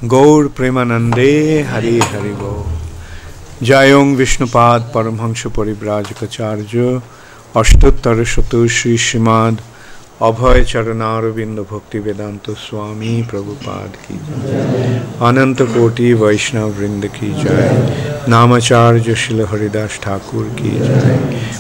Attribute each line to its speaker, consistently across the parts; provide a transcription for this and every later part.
Speaker 1: Gaur Premanande Hari Hari Bo. Jayong Vishnupad Paramhansha Parivrajakacharya Ashtottara Shatu Shri Srimad Abhay Charanaravinda Bhakti Vedanta Swami Prabhupada ki jai. Ananta Koti Vaishnav Vrinda ki jai. Namacharya Srila Haridas Thakur ki jai.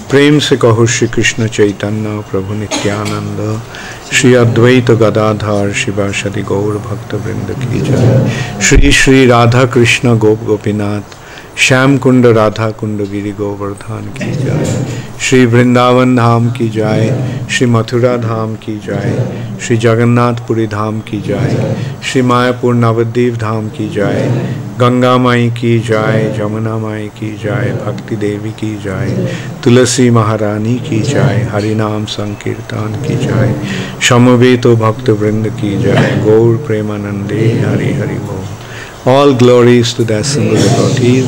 Speaker 1: Prem se kaho Shri Krishna Chaitanya Prabhu Nityananda Shri Advaita Gadadhar Shivasadi Gaur Bhakta Vrinda ki jai. Shri Shri Radha Krishna Gop Gopinath Shyam कुंड राधा कुंड गिरि गोवर्धन की जाय. श्री वृंदावन धाम की जाय. श्री मथुरा धाम की जाय. श्री जगन्नाथपुरी धाम की जाय. श्री मायापुर नवद्वीप धाम की जाय. गंगा माई की जाय. जमुना माई की जाय. भक्ति देवी की जाय. तुलसी महारानी की जाय. हरिनाम संकीर्तन की जाय. समवेतो भक्त वृंद की जाय. गौर प्रेमानंदे हरि हरि बोल. All glories to the assembled devotees.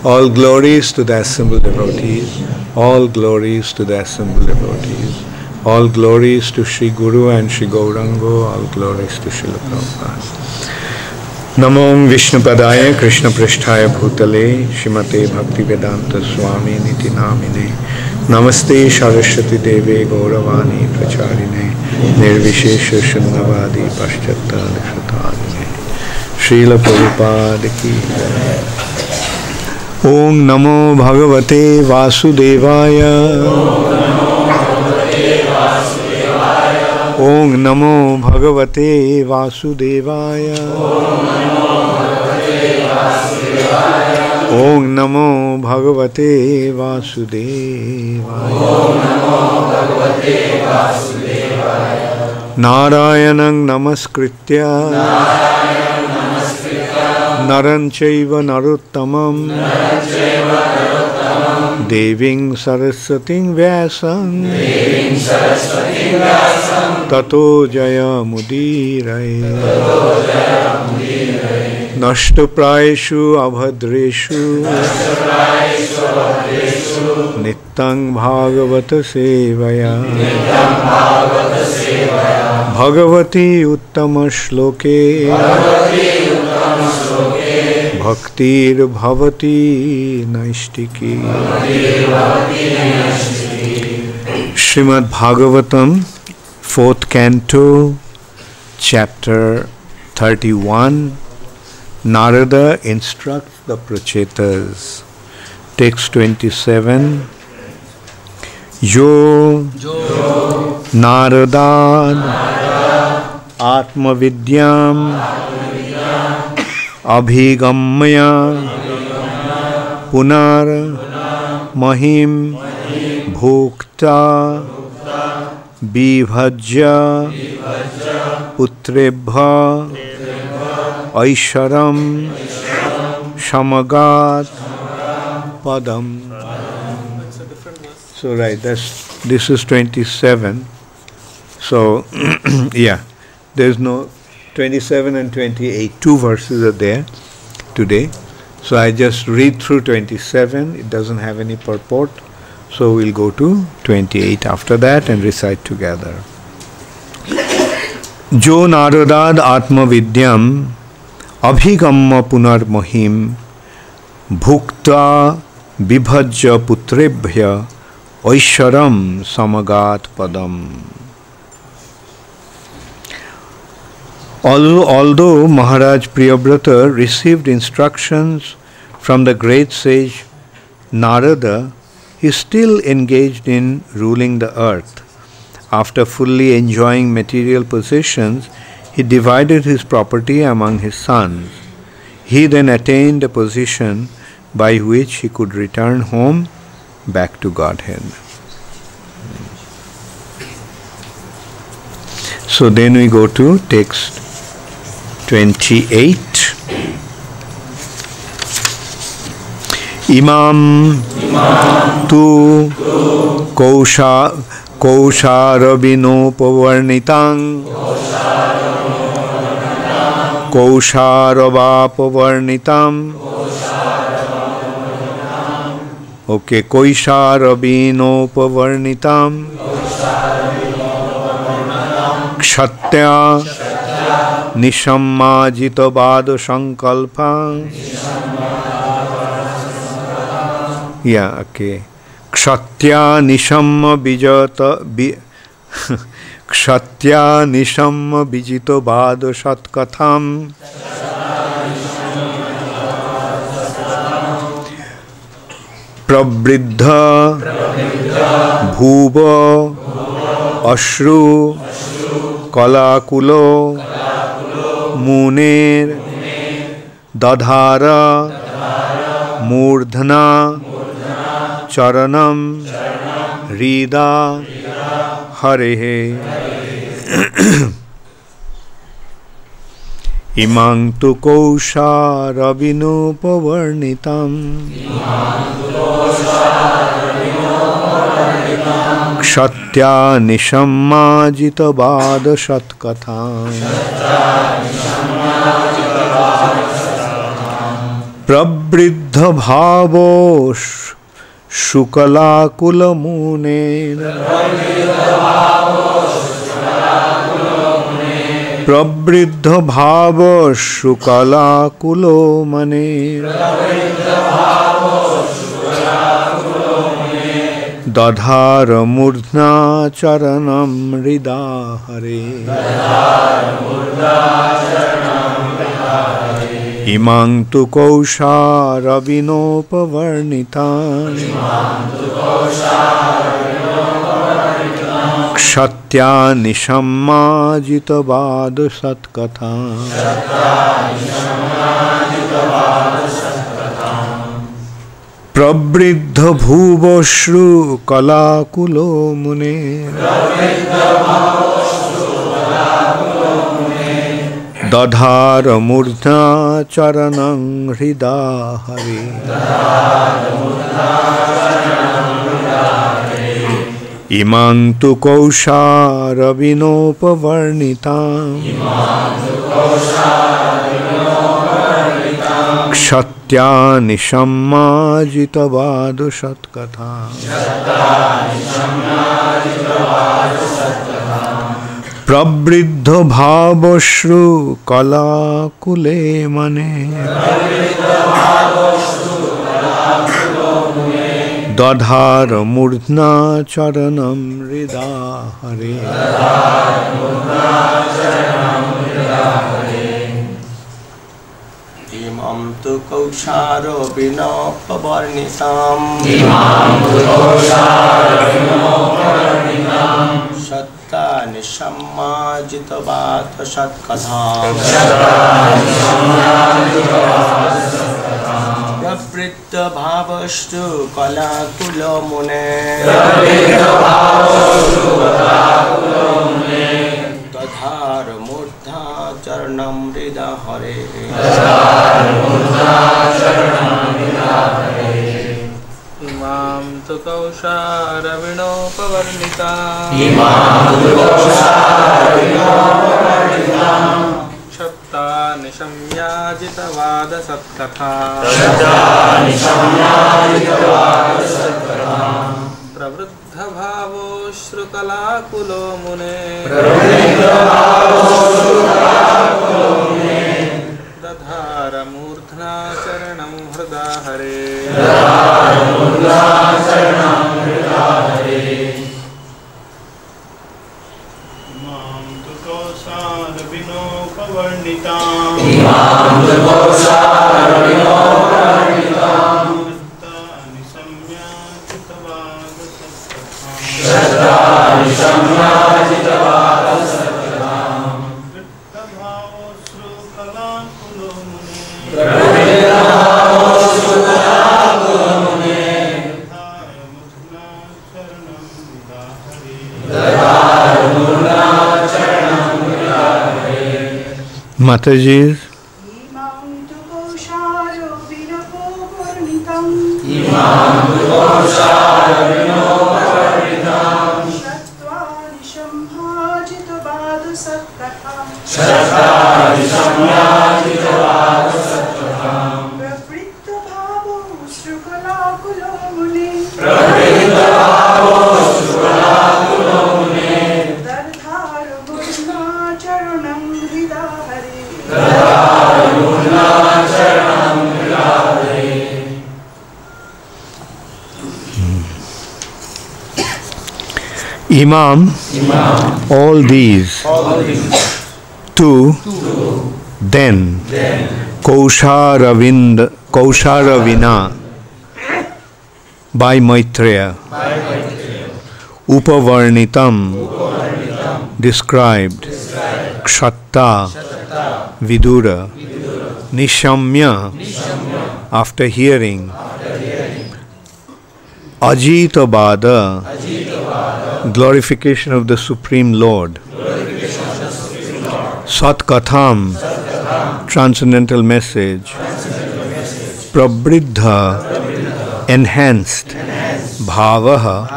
Speaker 1: All glories to the assembled devotees. All glories to the assembled devotees. All glories to Sri Guru and Sri Gaurango. All glories to Srila Prabhupada. Namo Vishnupadaya Krishna Pristhaya Bhutale Shrimate Bhakti Vedanta Swami Niti Namine. Namaste Saraswati Deve Gauravani Pracharine Nirvishesha Shunnavadi Paschata Nishatadine. Srila Prabhupada ki Om Namo Bhagavate Vasudevaya. Om Namo Bhagavate Vasudevaya. Om Namo Bhagavate Vasudevaya. Narayanam Namaskritya Naran Chaiva Narottamam Deving Saraswating Vyasam Tato Jaya Mudiraya Nashtaprayeshu Abhadreshu Nittang Bhagavata Sevaya Bhagavati Uttama Shloke Bhaktir Bhavati Naistiki. Srimad Bhagavatam, 4th Canto, Chapter 31. Nārada instructs the Prachetas. Text 27. Yo nāradād ātma-vidyām adhigamya punar mahīm bhuktvā vibhajya putrebhya aiśvaraṁ samagāt padam. So right, this is 27. So yeah, there's no 27 and 28, 2 verses are there today. So I just read through 27, it doesn't have any purport. So we'll go to 28 after that and recite together. Jo nāradād ātma-vidyām adhigamya punar mahīm bhuktvā vibhajya putrebhya aiśvaraṁ samagāt padam. Although Mahārāja Priyavrata received instructions from the great sage Nārada, he still engaged in ruling the earth. After fully enjoying material possessions, he divided his property among his sons. He then attained a position by which he could return home back to Godhead. So then we go to text 28. Imam tu kausharabinopavarnitang kausharavapavarnitam. Okay, kausharabinopavarnitam kshatrya निशम्माजितवाद संकल्पा या के क्षत्या निशम्म विजत क्षत्या निशम्म विजितवाद सत्कथाम प्रवृद्ध भूव अश्रु कलाकुलो मुनेर दधार मूर्धना चरणम हृदा हरेः इमां तु कौशारविनोपवर्णितं क्षत्या निशम्माजितवाद सत्कथां प्रवृद्ध भावो शुक्लाकुलमुनेन प्रवृद्ध भाव शुक्लाकुलो मने दधार मूर्ध्ना चरणं हृदा हरे इमां तु कौशारविनोपवर्णितां क्षत्या निशम्माजितवाद सत्कथां प्रवृद्ध भुवश्रु कलाकुलो मुने दधार मूर्धा चरणं हृदा हरे इमां तु कौशारविनोपवर्णितां क्षत्या निशम्माजितवाद सत्कथां प्रवृद्ध भावश्रु कलाकुले मने दधार मूर्ध्ना चरणं हृदा हरे
Speaker 2: इमां तु कौशारविनोपवर्णितां क्षत्या निशम्माजितवाद सत्कथां प्रवृद्ध भावस्तु कलाकुलो मुने दधार मूर्धा चरणं हृदा हरे इमां तु कौशारविनोपवर्णितां क्षत्या निशम्याजितवाद सत्कथां प्रवृद्ध भावो श्रुकलाकुलो मुने दधार मूर्ध्ना चरणं हृदा हरे
Speaker 1: Mataji,
Speaker 3: Chरणं Hrida
Speaker 1: Imam, all these, two, then, Kausharavina, by Maitreya, Upavarnitam, described, Kshatta, Vidura, Nishamya, after hearing, Ajitabada, glorification of the Supreme Lord, Satkatham, transcendental message, Prabridha, enhanced, Bhavaha,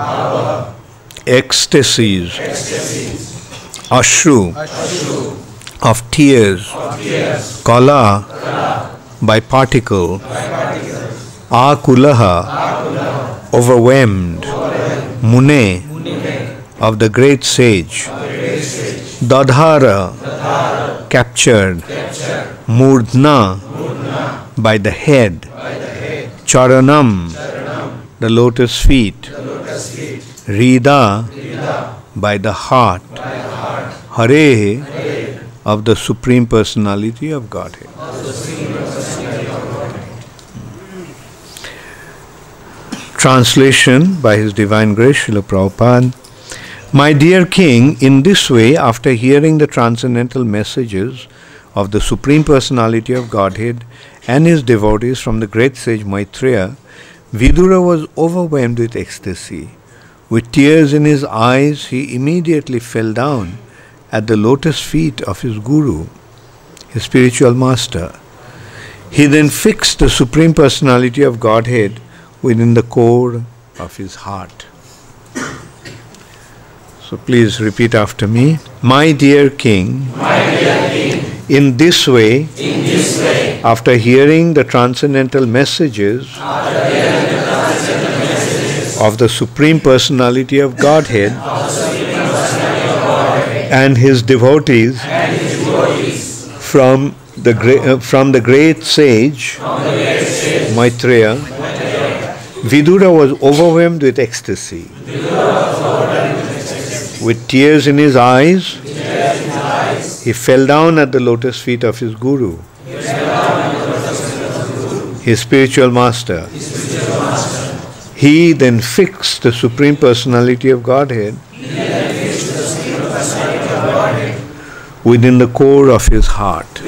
Speaker 1: ecstasies, Ashru, of tears, Kala, by particle, Akulaha, overwhelmed, Mune, of the great sage, Dadhara, captured, Murdhna, by the head, Charanam, the lotus feet, Rida, by the heart, Hare, of the Supreme Personality of Godhead. Translation by His Divine Grace, Srila Prabhupada. My dear King, in this way, after hearing the transcendental messages of the Supreme Personality of Godhead and his devotees from the great sage Maitreya, Vidura was overwhelmed with ecstasy. With tears in his eyes, he immediately fell down at the lotus feet of his Guru, his spiritual master. He then fixed the Supreme Personality of Godhead within the core of his heart. So please repeat after me. My dear King, in this way, after hearing the transcendental messages of the Supreme Personality of Godhead and his devotees from the great sage Maitreya, Vidura was overwhelmed with ecstasy. With tears in his eyes, he fell down at the lotus feet of his Guru, his spiritual master. He then fixed the Supreme Personality of Godhead within the core of his heart.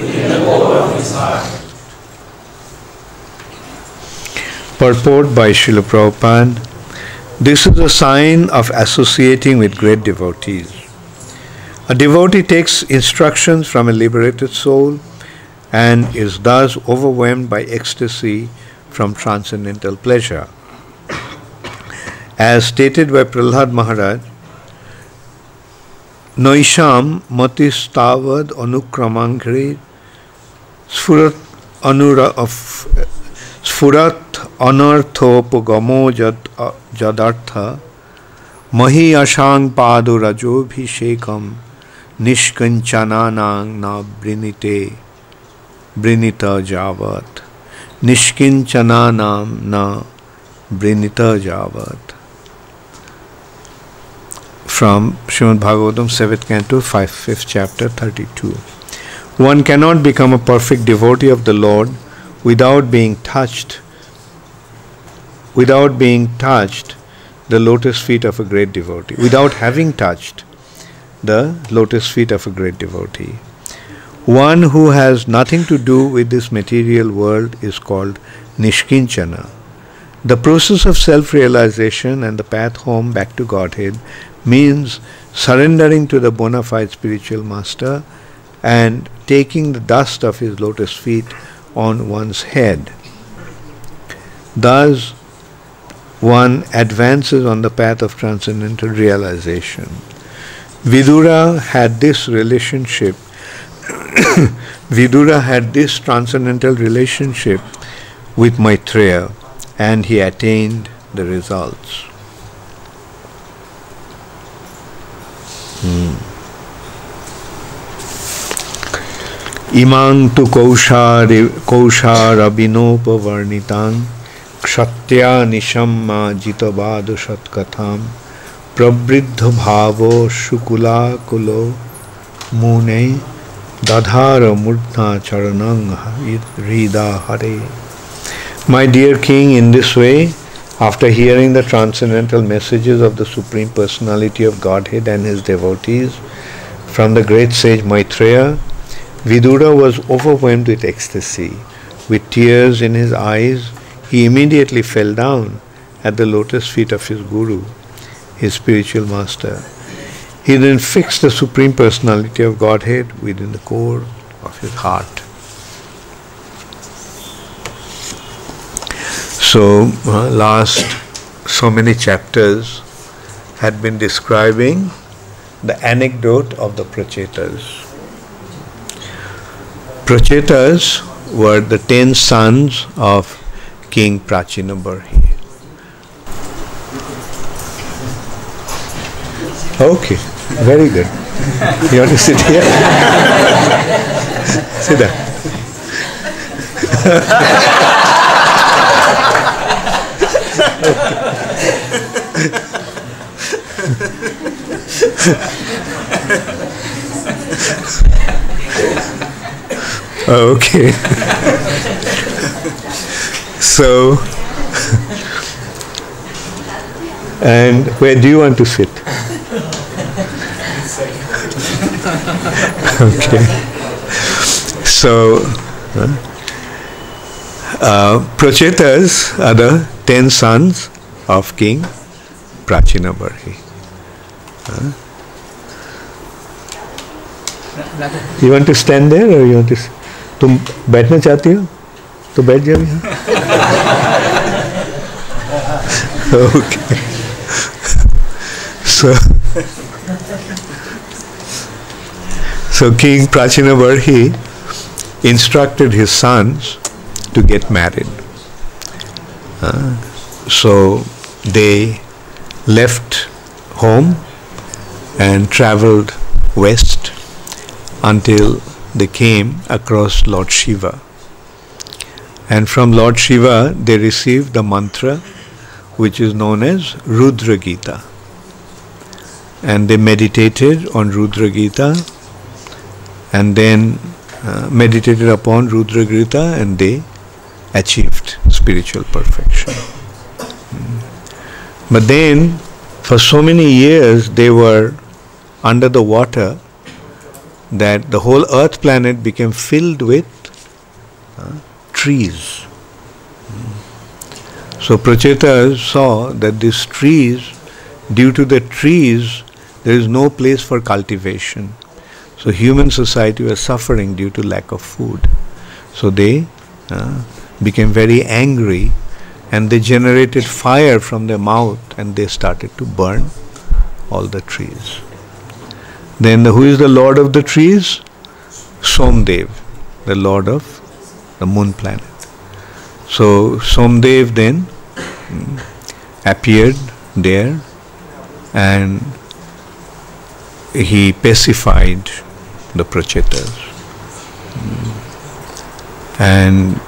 Speaker 1: Purport by Srila Prabhupada. This is a sign of associating with great devotees. A devotee takes instructions from a liberated soul and is thus overwhelmed by ecstasy from transcendental pleasure. As stated by Prahlad Mahārāja, Noisham matistavad anukramangri Sfurat anarthopagamo jadartha mahi ashang padu rajobhishekam nishkinchananang na brinita javat nishkinchananam na brinita javat. From Srimad Bhagavatam, 7th Canto, 5th Chapter, 32. One cannot become a perfect devotee of the Lord without being touched the lotus feet of a great devotee, without having touched the lotus feet of a great devotee. One who has nothing to do with this material world is called Nishkinchana. The process of self-realization and the path home back to Godhead means surrendering to the bona fide spiritual master and taking the dust of his lotus feet on one's head. Thus, one advances on the path of transcendental realization. Vidura had this relationship. Vidura had this transcendental relationship with Maitreya, and he attained the results. Imang tu kausharabinopavarnitang kshatya nishamma jitabadu shatkatham pravriddha bhavo shukula kulo mune dadhara murtha charanang rida hare. My dear king, in this way, after hearing the transcendental messages of the Supreme Personality of Godhead and his devotees from the great sage Maitreya, Vidura was overwhelmed with ecstasy. With tears in his eyes, he immediately fell down at the lotus feet of his Guru, his spiritual master. He then fixed the Supreme Personality of Godhead within the core of his heart. So, last so many chapters had been describing the anecdote of the Prachetas. Prachetas were the 10 sons of King Prachinabarhi. Okay, very good. You want to sit here? Sit down. Okay. So, and where do you want to sit? Okay. So, Prachetas are the 10 sons of King Prachinabarhi. You want to stand there or you want to? तुम बैठना चाहती हो तो बैठ जाओ यहाँ. Okay. So King Prachinabarhi instructed his sons to get married. So they left home and travelled west until they came across Lord Shiva. And from Lord Shiva they received the mantra which is known as Rudra Gita. And they meditated on Rudra Gita and then meditated upon Rudra Gita and they achieved spiritual perfection. But then for so many years they were under the water that the whole earth planet became filled with trees. So Prachetas saw that these trees, due to the trees, there is no place for cultivation. So human society was suffering due to lack of food. So they became very angry and they generated fire from their mouth and they started to burn all the trees. Then who is the Lord of the trees? Somdev, the Lord of the moon planet. So Somdev then appeared there and he pacified the Prachetas. And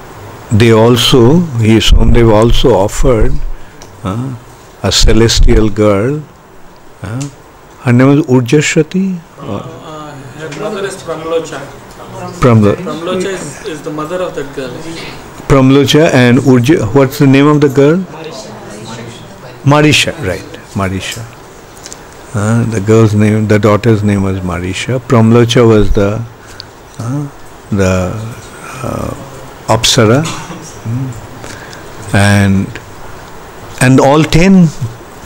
Speaker 1: they also, Somdev also offered a celestial girl. Her name is Ujjain.
Speaker 2: Her mother is Pramlocha. Pramlocha is the mother of that girl.
Speaker 1: Pramlocha and Ujjain. What's the name of the girl? Marisha, right? Marisha. The girl's name, the daughter's name was Marisha. Pramlocha was the Apsara, and all 10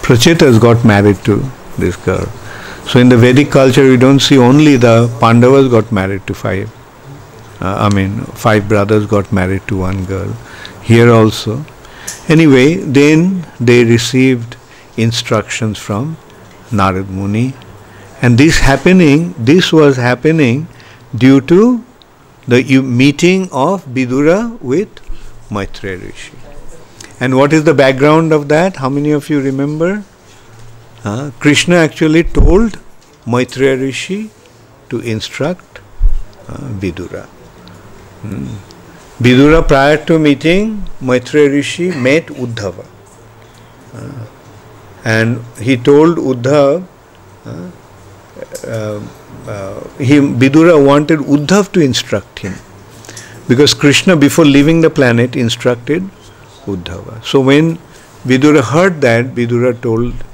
Speaker 1: Prachetas got married to this girl. So in the Vedic culture, we don't see only the Pandavas got married to 5. 5 brothers got married to one girl. Here also. Anyway, then they received instructions from Narad Muni, and this was happening due to the meeting of Vidura with Maitreya Rishi. And what is the background of that? How many of you remember? Krishna actually told Maitreya Rishi to instruct Vidura. Vidura, prior to meeting Maitreya Rishi, met Uddhava. And he told Uddhav, Vidura wanted Uddhav to instruct him, because Krishna, before leaving the planet, instructed Uddhava. So when Vidura heard that, Vidura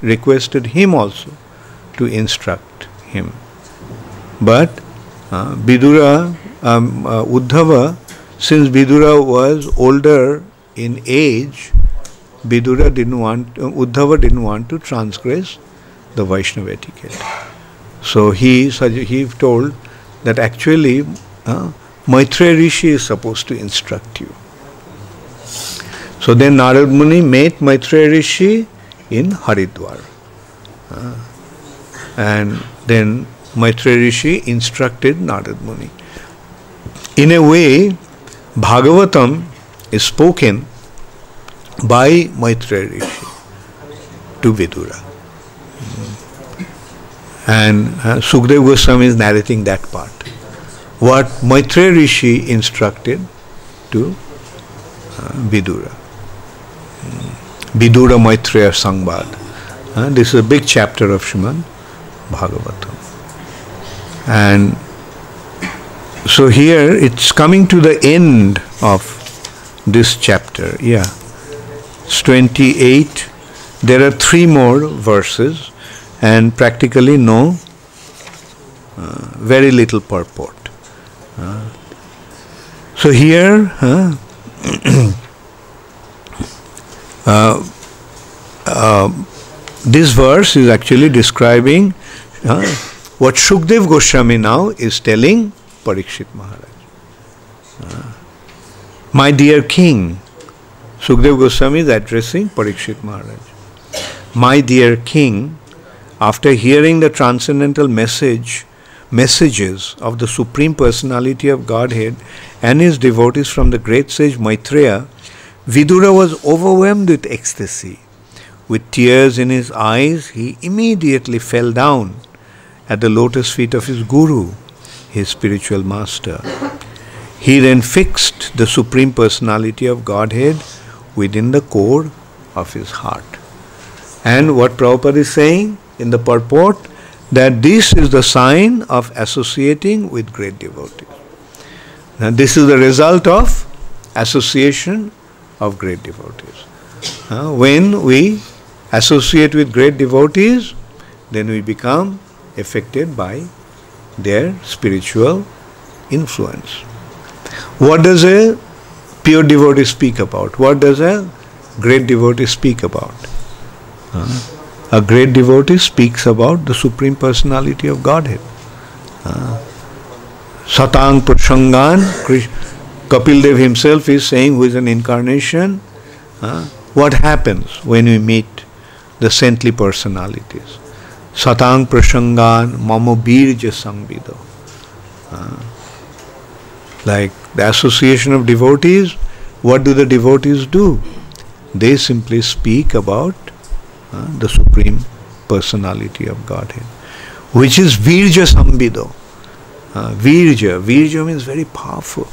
Speaker 1: requested him also to instruct him. But Uddhava, since Vidura was older in age, Uddhava didn't want to transgress the Vaishnava etiquette. So he told that actually Maitreya Rishi is supposed to instruct you. So then Narad Muni met Maitreya Rishi in Haridwar. And then Maitreya Rishi instructed Narad Muni. In a way, Bhagavatam is spoken by Maitreya Rishi to Vidura. And Sukadeva Goswami is narrating that part. What Maitreya Rishi instructed to Vidura. Vidura Maitreya Samagāt. This is a big chapter of Srimad Bhagavatam. And so here it's coming to the end of this chapter. Yeah. It's 28. There are 3 more verses and practically very little purport. So here this verse is actually describing what Sukadeva Goswami now is telling Parikshit Maharaj. My dear king, Sukadeva Goswami is addressing Parikshit Maharaj. My dear king, after hearing the transcendental messages of the Supreme Personality of Godhead and his devotees from the great sage Maitreya, Vidura was overwhelmed with ecstasy. With tears in his eyes, he immediately fell down at the lotus feet of his Guru, his spiritual master. He then fixed the Supreme Personality of Godhead within the core of his heart. And what Prabhupada is saying in the purport, that this is the sign of associating with great devotees. Now this is the result of association of great devotees. When we associate with great devotees, then we become affected by their spiritual influence. What does a pure devotee speak about? What does a great devotee speak about? A great devotee speaks about the Supreme Personality of Godhead. Satang Prasangan, Kapil Dev himself is saying, who is an incarnation, what happens when we meet the saintly personalities? Satang Prasangan Mamo Vibhajya Samvido. Like the association of devotees, what do the devotees do? They simply speak about the Supreme Personality of Godhead, which is Virja Samvido. Virja means very powerful.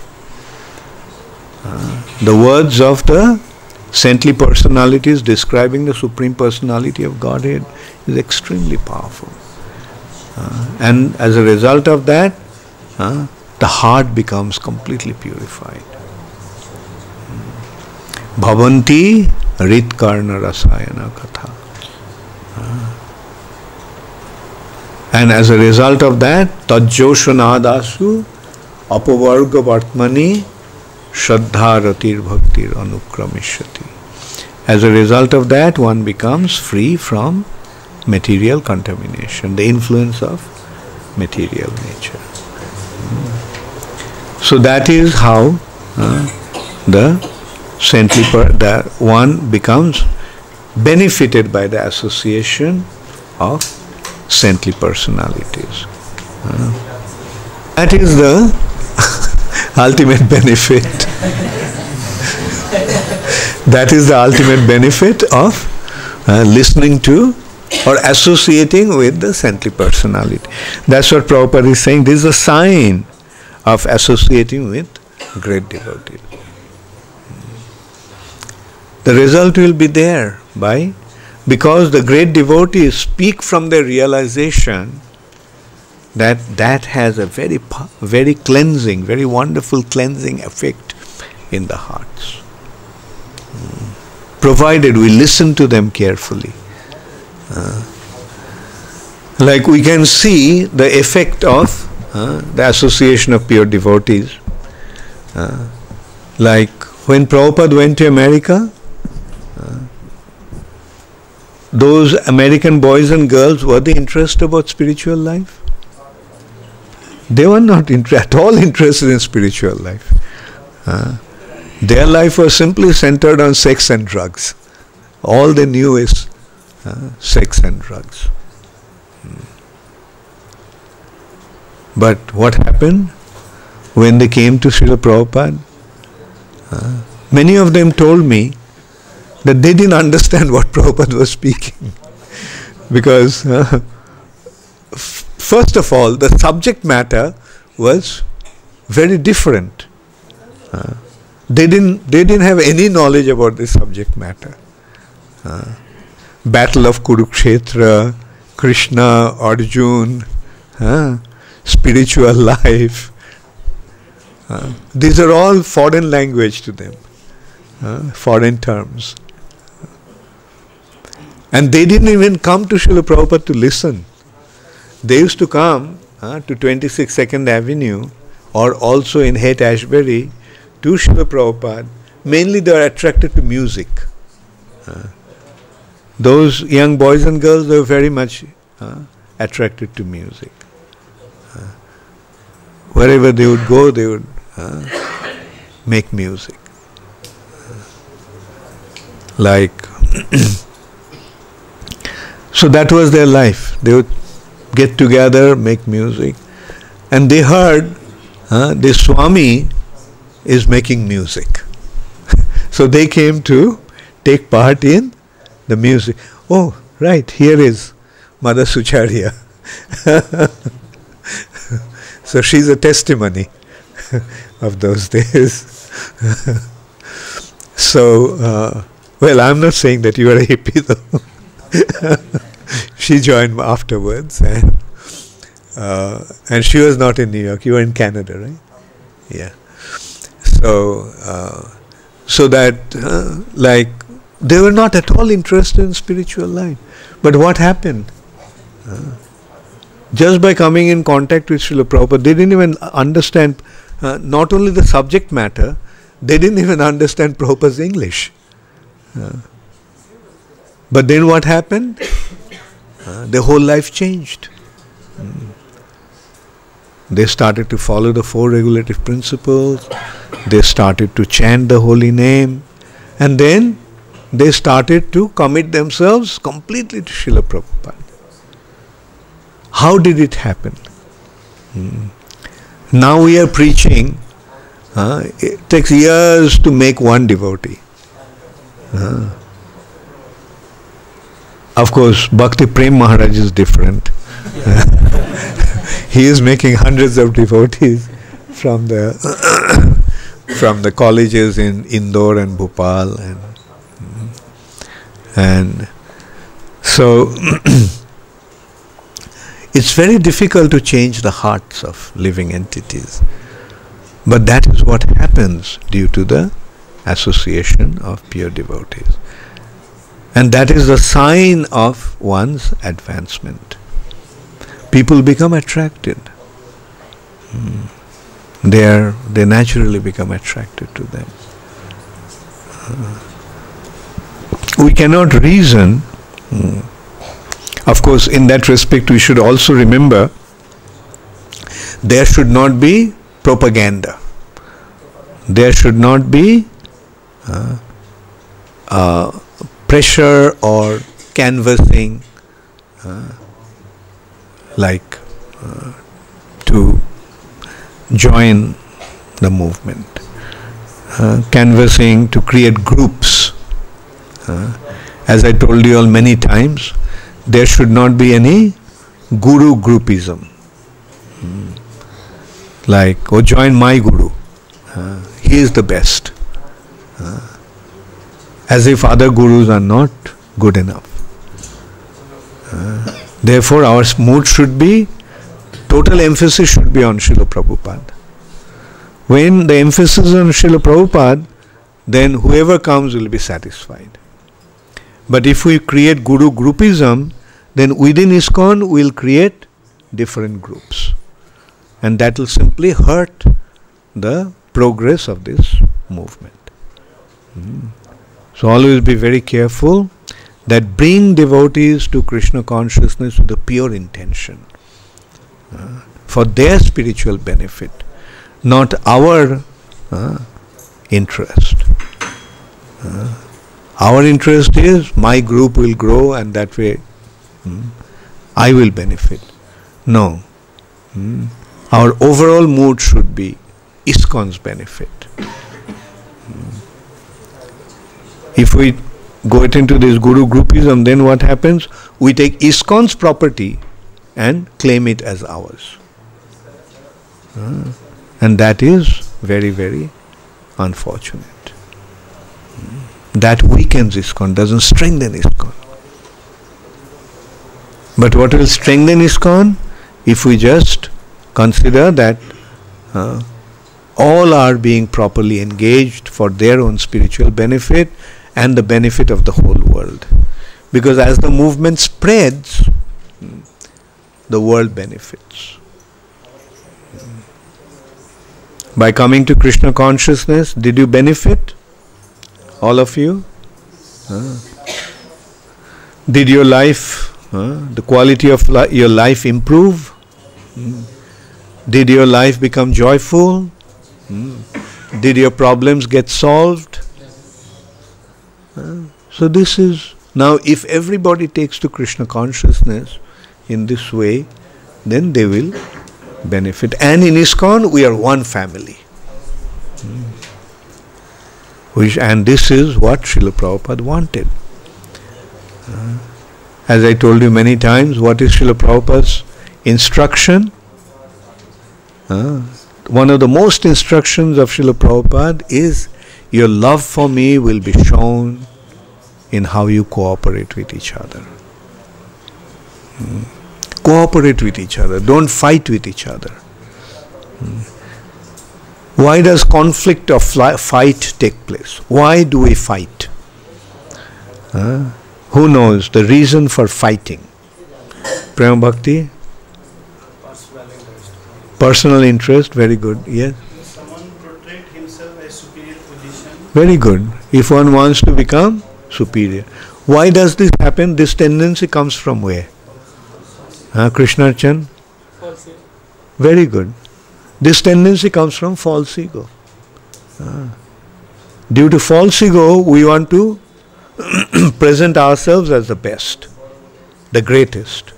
Speaker 1: The words of the saintly personalities describing the Supreme Personality of Godhead is extremely powerful. And as a result of that, the heart becomes completely purified. Bhavanti Ritkarna Rasayana Katha. And as a result of that, Tajjoshonadasu Apavarga Vartmani Shraddha Ratir Bhaktir Anukramishati. As a result of that, one becomes free from material contamination, the influence of material nature. So that is how the saintly one becomes benefited by the association of saintly personalities. That is the ultimate benefit. That is the ultimate benefit of listening to or associating with the saintly personality. That's what Prabhupada is saying. This is a sign of associating with great devotees. The result will be there by because the great devotees speak from their realization, that has a very cleansing, very wonderful cleansing effect in the hearts. Provided we listen to them carefully. Like we can see the effect of the association of pure devotees. Like when Prabhupada went to America, those American boys and girls, were they interested about spiritual life? They were not at all interested in spiritual life. Their life was simply centered on sex and drugs. All they knew is sex and drugs. But what happened when they came to Srila Prabhupada? Many of them told me that they didn't understand what Prabhupada was speaking. Because first of all, the subject matter was very different. They didn't have any knowledge about this subject matter. Battle of Kurukshetra, Krishna, Arjuna, spiritual life. These are all foreign language to them, foreign terms. And they didn't even come to Srila Prabhupada to listen. They used to come to 26 2nd Avenue or also in Haight-Ashbury to Srila Prabhupada. Mainly they are attracted to music. Those young boys and girls, they were very much attracted to music. Wherever they would go, they would make music. So that was their life. They would get together, make music, and they heard the Swami is making music. So they came to take part in the music. Oh, right, here is Mother Sucharya. So she's a testimony of those days. So, well, I'm not saying that you are a hippie though. She joined afterwards, and she was not in New York. You were in Canada, right? Yeah. So that they were not at all interested in spiritual life. But what happened? Just by coming in contact with Srila Prabhupada, they didn't even understand not only the subject matter, they didn't even understand Prabhupada's English. But then what happened? Their whole life changed. They started to follow the 4 regulative principles, they started to chant the holy name, and then they started to commit themselves completely to Srila Prabhupada. How did it happen? Now we are preaching, it takes years to make one devotee. Of course, Bhakti Prem Mahārāja is different. He is making hundreds of devotees from the colleges in Indore and Bhopal, and so it's very difficult to change the hearts of living entities. But that is what happens due to the association of pure devotees. And that is the sign of one's advancement. People become attracted. They naturally become attracted to them. We cannot reason. Of course, in that respect, we should also remember there should not be propaganda. There should not be pressure or canvassing to join the movement. Canvassing to create groups. As I told you all many times, there should not be any guru groupism. Join my guru. He is the best. As if other gurus are not good enough. Therefore, our mood should be, total emphasis should be on Srila Prabhupada. When the emphasis is on Srila Prabhupada, then whoever comes will be satisfied. But if we create guru groupism, then within ISKCON we will create different groups. And that will simply hurt the progress of this movement. So always be very careful that bring devotees to Krishna consciousness with a pure intention for their spiritual benefit, not our interest. Our interest is my group will grow and that way I will benefit. No. Our overall mood should be ISKCON's benefit. If we go into this guru groupism, then what happens? We take ISKCON's property and claim it as ours. And that is very, very unfortunate. That weakens ISKCON, doesn't strengthen ISKCON. But what will strengthen ISKCON? If we just consider that all are being properly engaged for their own spiritual benefit and the benefit of the whole world. Because as the movement spreads, the world benefits. By coming to Krishna consciousness, did you benefit? All of you? Did your life, the quality of your life improve? Did your life become joyful? Did your problems get solved? So this is, now if everybody takes to Krishna consciousness in this way, then they will benefit. And in ISKCON, we are one family. And this is what Srila Prabhupada wanted. As I told you many times, what is Srila Prabhupada's instruction? One of the most instructions of Srila Prabhupada is, your love for me will be shown in how you cooperate with each other. Cooperate with each other. Don't fight with each other. Why does conflict or fight take place? Why do we fight? Who knows the reason for fighting? Prema Bhakti? Personal interest, very good. Yes?
Speaker 3: Someone portrayed himself as superior position.
Speaker 1: Very good. If one wants to become superior. Why does this happen? This tendency comes from where? Krishnarchan?
Speaker 2: False ego.
Speaker 1: Very good. This tendency comes from false ego. Due to false ego, we want to present ourselves as the best, the greatest.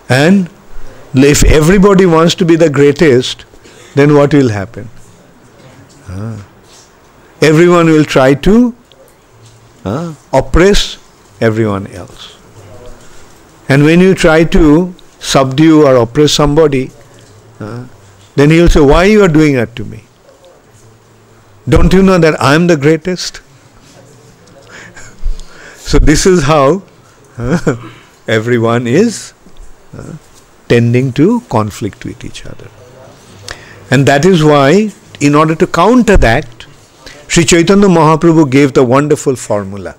Speaker 1: And if everybody wants to be the greatest, then what will happen? Everyone will try to oppress everyone else. And when you try to subdue or oppress somebody, then he will say, why you are doing that to me? Don't you know that I am the greatest? So this is how everyone is tending to conflict with each other. And that is why, in order to counter that, Sri Chaitanya Mahaprabhu gave the wonderful formula.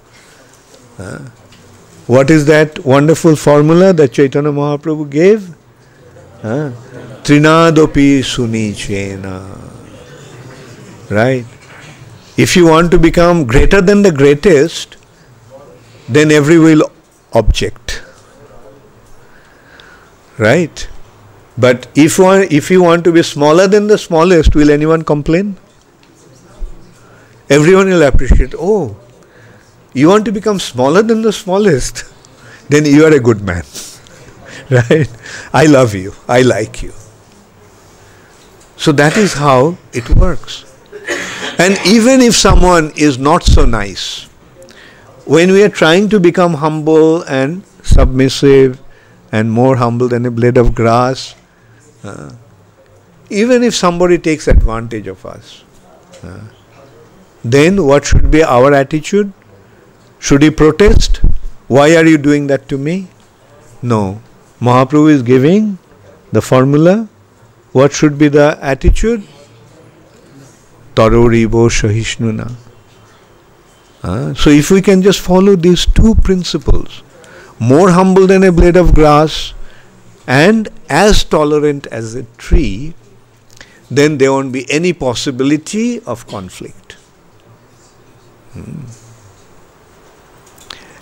Speaker 1: What is that wonderful formula that Chaitanya Mahaprabhu gave? Trinadopi sunichena. Right? If you want to become greater than the greatest, then every will object. Right? But if you want to be smaller than the smallest, will anyone complain? Everyone will appreciate, oh, you want to become smaller than the smallest, then you are a good man. Right? I love you. I like you. So that is how it works. And even if someone is not so nice, when we are trying to become humble and submissive and more humble than a blade of grass, even if somebody takes advantage of us, then what should be our attitude? Should he protest? Why are you doing that to me? No. Mahaprabhu is giving the formula. What should be the attitude? Taroribo Shahishnuna. So if we can just follow these two principles, more humble than a blade of grass and as tolerant as a tree, then there won't be any possibility of conflict.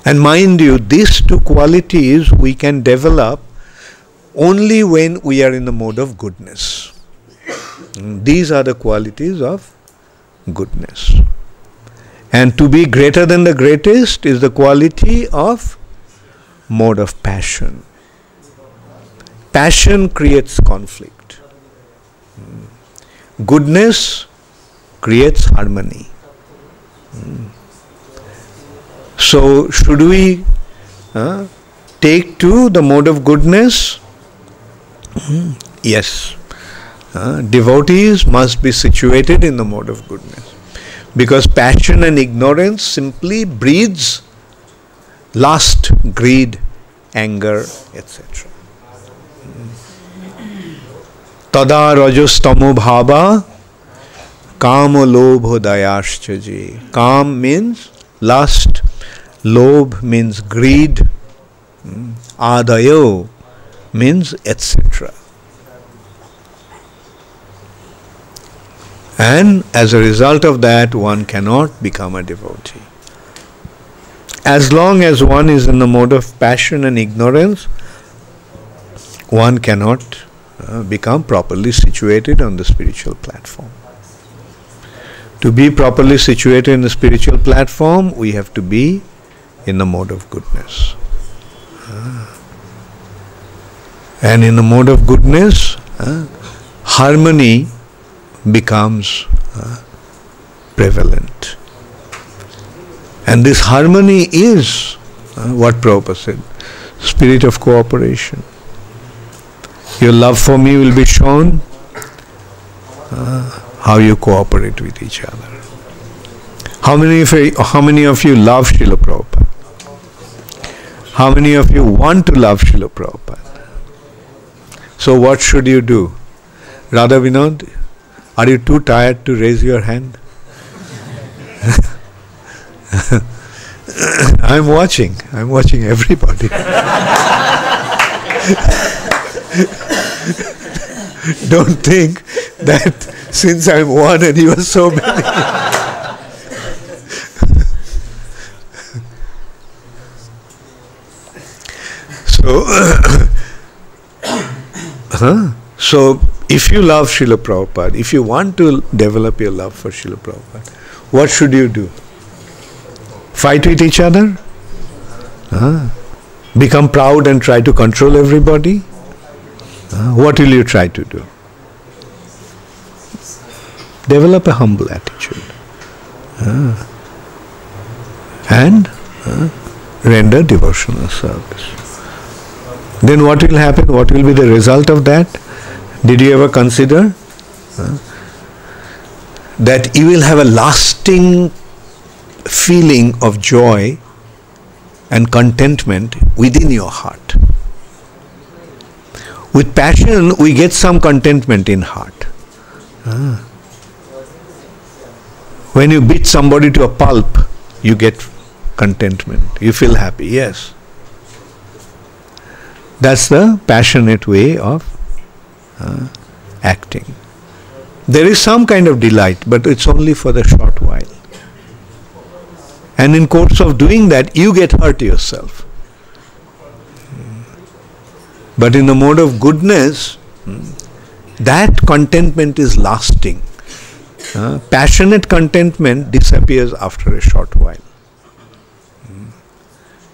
Speaker 1: And mind you, these two qualities we can develop only when we are in the mode of goodness. These are the qualities of goodness. And to be greater than the greatest is the quality of mode of passion. Passion creates conflict. Goodness creates harmony. So, should we take to the mode of goodness? Yes. Devotees must be situated in the mode of goodness. Because passion and ignorance simply breeds lust, greed, anger, etc. Tada rajastamo bhava kama lobho dayaschaji. Kam means lust, lobh means greed, adayo means etc. And as a result of that, one cannot become a devotee. As long as one is in the mode of passion and ignorance, one cannot become properly situated on the spiritual platform. To be properly situated in the spiritual platform, we have to be in the mode of goodness. And in the mode of goodness, harmony becomes prevalent. And this harmony is what Prabhupada said, spirit of cooperation. Your love for me will be shown how you cooperate with each other. How many of you love Srila Prabhupada? How many of you want to love Srila Prabhupada? So what should you do? Radha Vinod, are you too tired to raise your hand? I'm watching everybody. Don't think that since I'm one and you are so many. So if you love Srila Prabhupada, if you want to develop your love for Srila Prabhupada, what should you do? Fight with each other? Become proud and try to control everybody? What will you try to do? Develop a humble attitude. And render devotional service. Then what will happen? What will be the result of that? Did you ever consider that you will have a lasting feeling of joy and contentment within your heart? With passion, we get some contentment in heart. When you beat somebody to a pulp, you get contentment. You feel happy. Yes. That's the passionate way of acting. There is some kind of delight, but it's only for the short while. And in course of doing that, you get hurt yourself. But in the mode of goodness, that contentment is lasting. Passionate contentment disappears after a short while.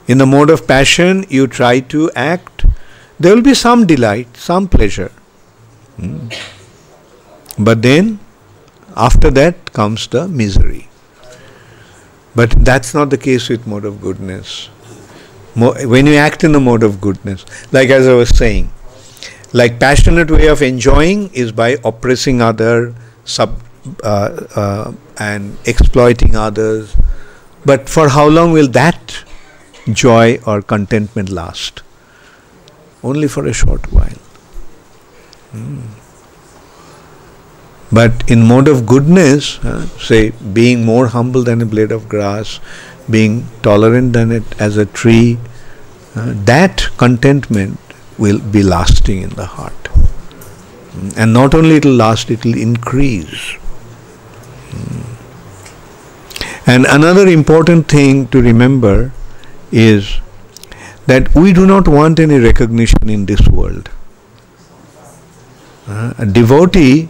Speaker 1: In the mode of passion, you try to act. There will be some delight, some pleasure. But then, after that comes the misery. But that's not the case with mode of goodness. When you act in the mode of goodness, like as I was saying, like passionate way of enjoying is by oppressing others, and exploiting others. But for how long will that joy or contentment last? Only for a short while. But in mode of goodness, say being more humble than a blade of grass, being tolerant than it as a tree, that contentment will be lasting in the heart. And not only it will last, it will increase. And another important thing to remember is that we do not want any recognition in this world. A devotee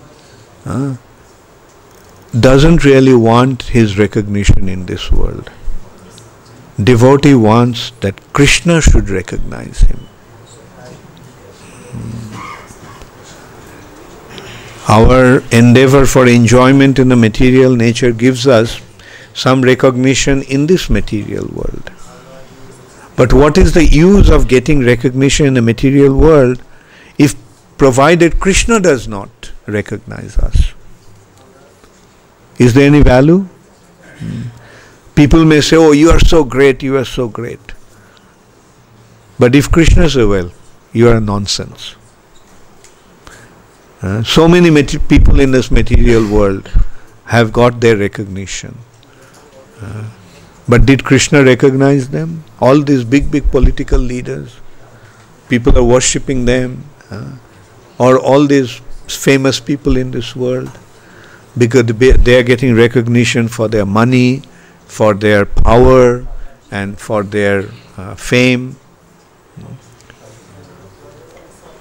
Speaker 1: doesn't really want his recognition in this world. Devotee wants that Krishna should recognize him. Our endeavor for enjoyment in the material nature gives us some recognition in this material world. But what is the use of getting recognition in the material world if provided Krishna does not recognize us? Is there any value? People may say, oh, you are so great, you are so great. But if Krishna says, well, you are nonsense. So many people in this material world have got their recognition. But did Krishna recognize them? All these big political leaders, people are worshipping them, or all these famous people in this world, because they are getting recognition for their money, for their power, and for their fame.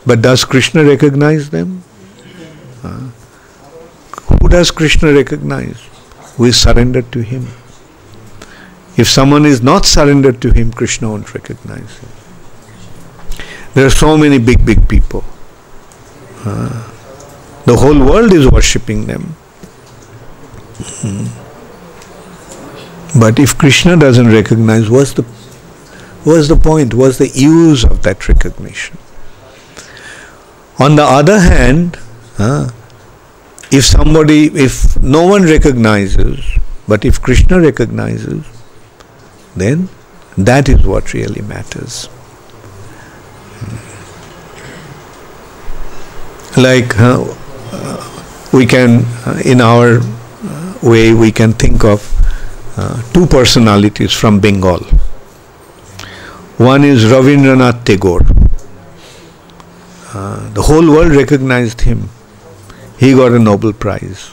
Speaker 1: But does Krishna recognize them? Who does Krishna recognize? Who is surrendered to him? If someone is not surrendered to him, Krishna won't recognize him. There are so many big people. The whole world is worshipping them. But if Krishna doesn't recognize, what's the point? What's the use of that recognition? On the other hand, if no one recognizes, but if Krishna recognizes, then that is what really matters. Like we can, in our way, we can think of two personalities from Bengal. One is Rabindranath Tagore. The whole world recognized him. He got a Nobel Prize.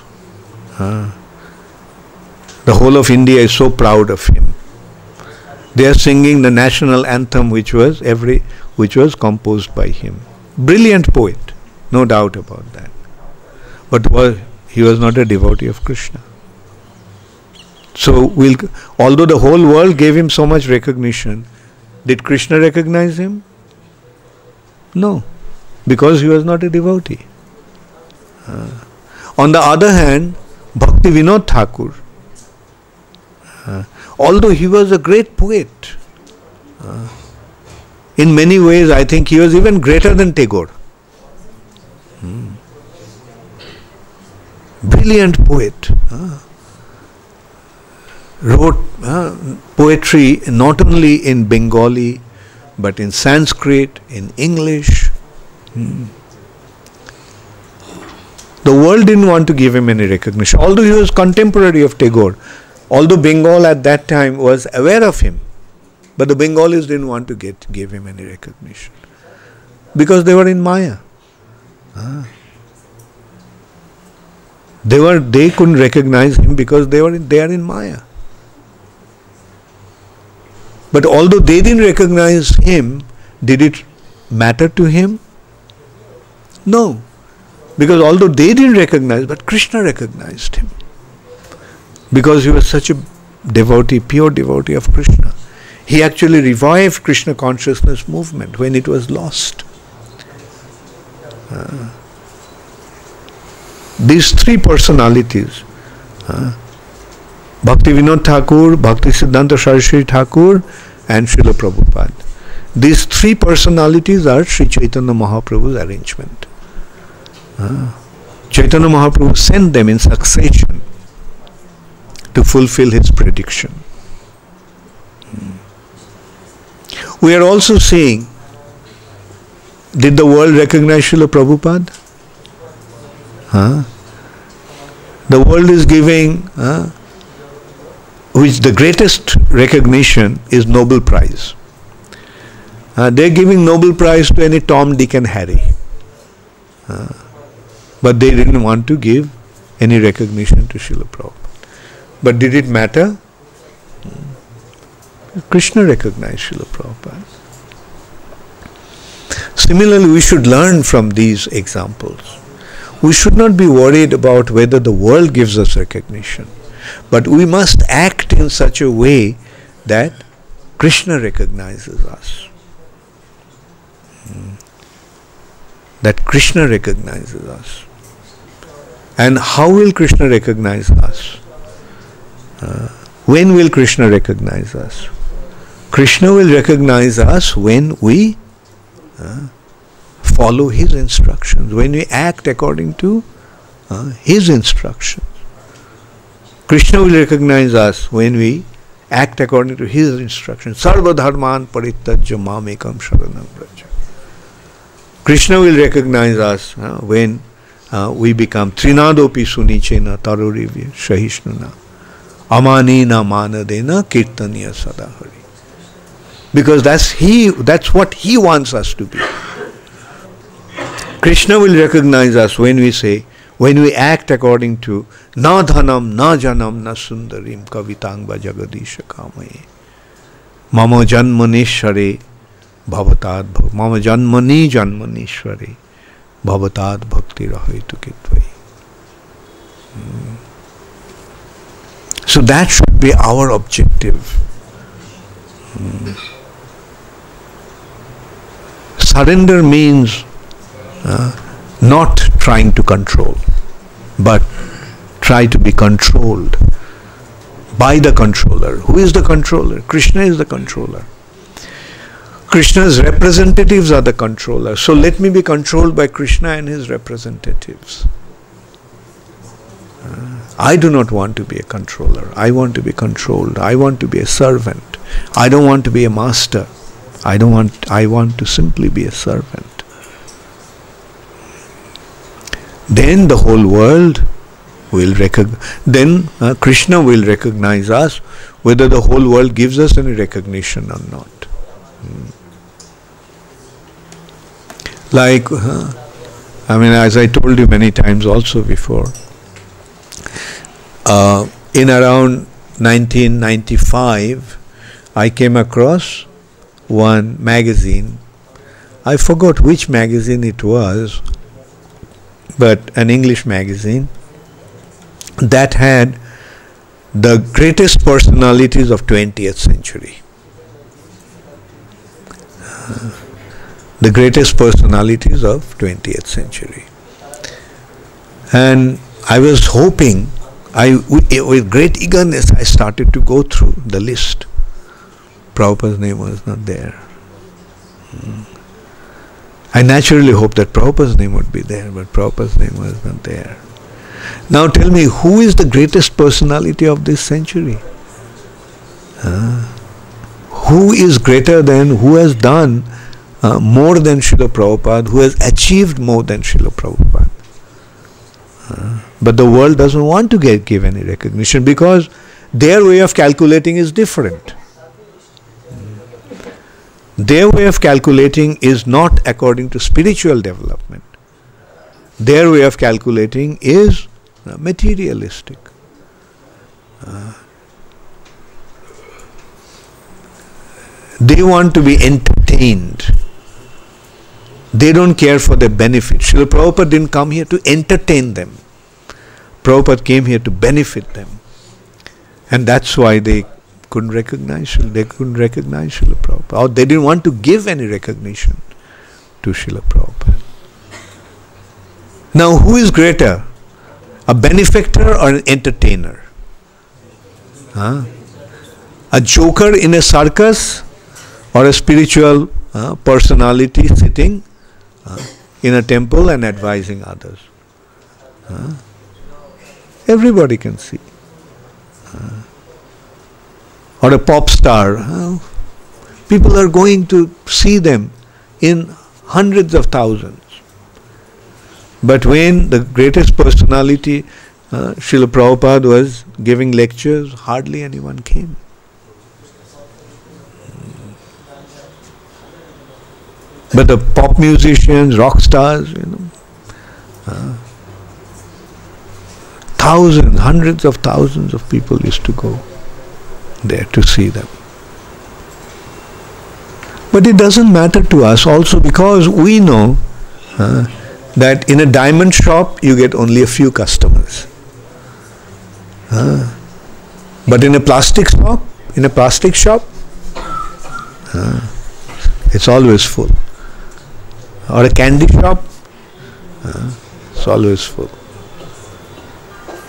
Speaker 1: The whole of India is so proud of him. They are singing the national anthem, which was composed by him. Brilliant poet, no doubt about that. But he was not a devotee of Krishna. So, although the whole world gave him so much recognition, did Krishna recognize him? No, because he was not a devotee. On the other hand, Bhakti Vinod Thakur, although he was a great poet, in many ways I think he was even greater than Tagore. Brilliant poet. Wrote poetry not only in Bengali but in Sanskrit, in English. The world didn't want to give him any recognition, although he was contemporary of Tagore. Although Bengal at that time was aware of him, but the Bengalis didn't want to give him any recognition because they were in Maya. They couldn't recognize him because they are in Maya. But although they didn't recognize him, did it matter to him? No. Because although they didn't recognize, but Krishna recognized him. Because he was such a devotee, pure devotee of Krishna. He actually revived Krishna consciousness movement when it was lost. These three personalities, Bhakti Vinod Thakur, Bhakti Siddhanta Saraswati Thakur, and Srila Prabhupada. These three personalities are Sri Chaitanya Mahaprabhu's arrangement. Chaitanya Mahaprabhu sent them in succession to fulfill his prediction. we are also saying, did the world recognize Srila Prabhupada? The world is giving, which the greatest recognition is Nobel Prize. They are giving Nobel Prize to any Tom, Dick and Harry. But they didn't want to give any recognition to Srila Prabhupada. But did it matter? Krishna recognized Srila Prabhupada. Similarly, we should learn from these examples. We should not be worried about whether the world gives us recognition, but we must act in such a way that Krishna recognizes us. That Krishna recognizes us. And how will Krishna recognize us? When will Krishna recognize us? Krishna will recognize us when we follow His instructions, when we act according to His instructions. Krishna will recognize us when we act according to His instructions. Sarva dharman parityajya mamekam sharanam vraja. Krishna will recognize us when we become trinadopi sunichena tarorivya shahishnuna amanina manadena kirtaniya sadahari. Because that's what He wants us to be. Krishna will recognize us when we act according to na dhanam, na janam, na sundarim, kavitangva jagadisha kamaye. Mama janmaneshware bhavatad, mama janmani janmaneshware bhavatad bhakti rahaitu kitvai. So that should be our objective. Surrender means not trying to control, but try to be controlled by the controller. Who is the controller? Krishna is the controller. Krishna's representatives are the controller. So let me be controlled by Krishna and his representatives. I do not want to be a controller. I want to be controlled. I want to be a servant. I don't want to be a master. I want to simply be a servant. Then the whole world will Krishna will recognize us, whether the whole world gives us any recognition or not. Like, as I told you many times also before, in around 1995, I came across one magazine. I forgot which magazine it was, but an English magazine that had the greatest personalities of 20th century. The greatest personalities of 20th century. And I was hoping, with great eagerness, I started to go through the list. Prabhupada's name was not there. I naturally hoped that Prabhupada's name would be there, but Prabhupada's name was not there. Now tell me, who is the greatest personality of this century? Who is greater than, who has done more than Srila Prabhupada, who has achieved more than Srila Prabhupada? But the world doesn't want to give any recognition because their way of calculating is different. Their way of calculating is not according to spiritual development. Their way of calculating is materialistic. They want to be entertained. They don't care for their benefit. Srila Prabhupada didn't come here to entertain them. Prabhupada came here to benefit them. And that's why they couldn't recognize Srila Prabhupada. Or they didn't want to give any recognition to Srila Prabhupada. Now, who is greater? A benefactor or an entertainer? A joker in a circus or a spiritual personality sitting in a temple and advising others? Everybody can see. Or a pop star. People are going to see them in hundreds of thousands. But when the greatest personality, Srila Prabhupada, was giving lectures, hardly anyone came. But the pop musicians, rock stars, thousands, hundreds of thousands of people used to go there to see them. But it doesn't matter to us also, because we know that in a diamond shop you get only a few customers. But in a plastic shop, it's always full. Or a candy shop, it's always full.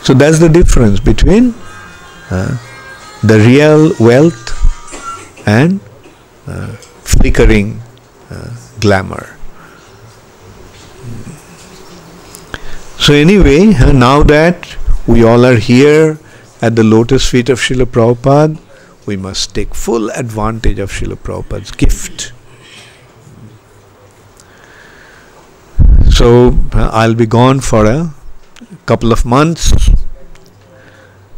Speaker 1: So that's the difference between the real wealth and flickering glamour. So anyway, now that we all are here at the lotus feet of Srila Prabhupada, we must take full advantage of Srila Prabhupada's gift. So I'll be gone for a couple of months.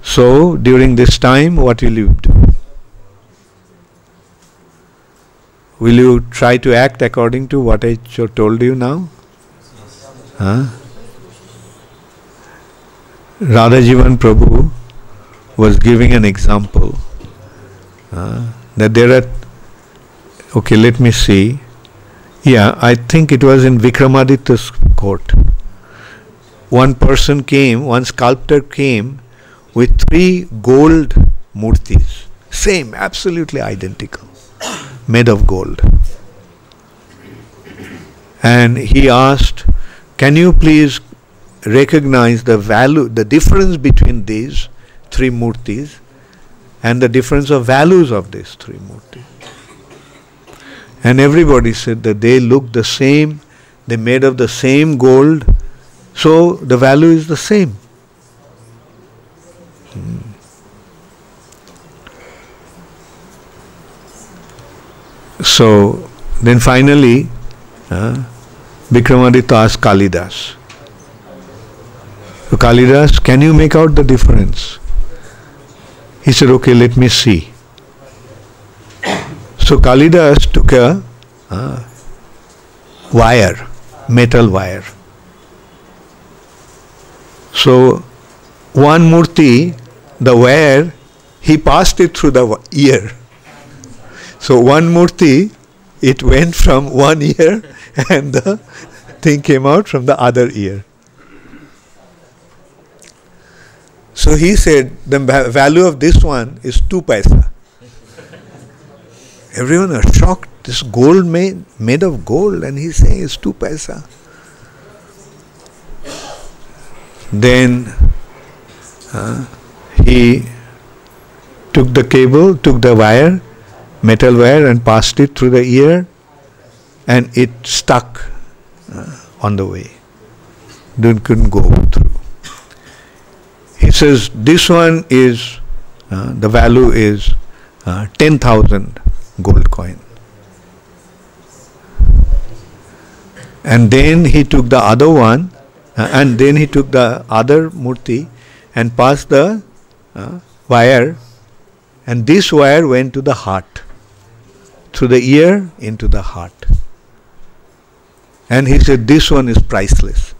Speaker 1: So during this time, what will you do? Will you try to act according to what I told you now? Radhajivan Prabhu was giving an example that there are, okay, let me see. Yeah, I think it was in Vikramaditya's court. One person came, one sculptor came with 3 gold murtis, same, absolutely identical, made of gold. And he asked, can you please recognize the value, the difference between these 3 murtis and the difference of values of these 3 murtis? And everybody said that they look the same, they made of the same gold, so the value is the same. So then finally Vikramaditya asked Kalidas. So Kalidas, can you make out the difference? He said, okay, let me see. So Kalidas took a wire, metal wire. So one murti, the wire, he passed it through the ear. So one murti, it went from one ear and the thing came out from the other ear. So he said the value of this one is 2 paisa. Everyone are shocked. This gold made of gold, and he's saying it's 2 paisa. Then he took the cable, took the wire, metal wire, and passed it through the ear, and it stuck on the way. Couldn't go through. He says this one is, the value is 10,000 gold coin. And then he took the other one, and then he took the other murti and passed the wire, and this wire went to the heart, through the ear into the heart. And he said this one is priceless.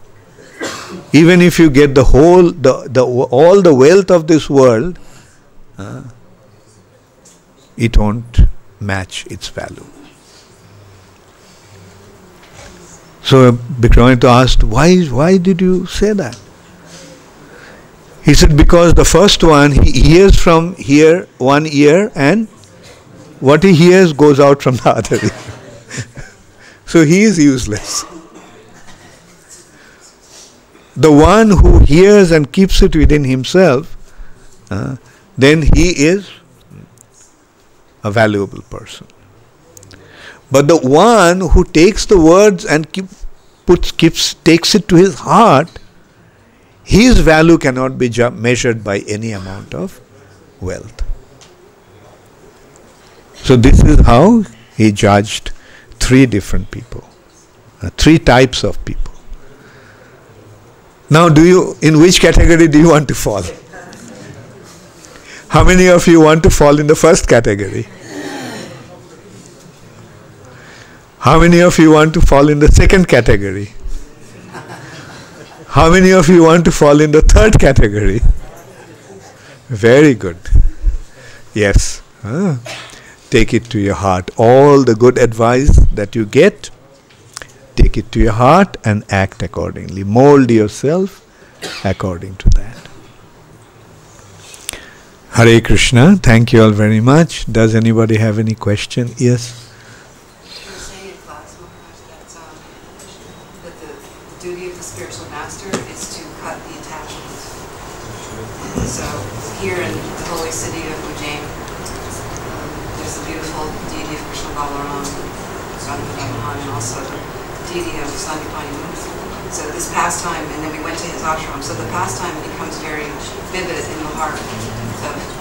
Speaker 1: Even if you get the whole, all the wealth of this world, it won't match its value. So Vikramaditya asked, why did you say that? He said, because the first one, he hears from here, one ear, and what he hears goes out from the other ear. So he is useless. The one who hears and keeps it within himself, then he is a valuable person. But the one who takes the words and takes it to his heart, his value cannot be measured by any amount of wealth. So this is how he judged 3 different people, 3 types of people. Now, in which category do you want to fall? How many of you want to fall in the first category? How many of you want to fall in the second category? How many of you want to fall in the third category? Very good. Yes. Take it to your heart. All the good advice that you get, take it to your heart and act accordingly. Mold yourself according to that. Hare Krishna. Thank you all very much. Does anybody have any question? Yes?
Speaker 4: You were saying in class, Mahārāja, that the duty of the spiritual master is to cut the attachment. So here in the holy city of Ujjain, there's the beautiful deity of Krishna Balaram, and also the deity of Sandipani Muni. So this pastime, and then we went to his ashram, so the pastime becomes very vivid in the heart of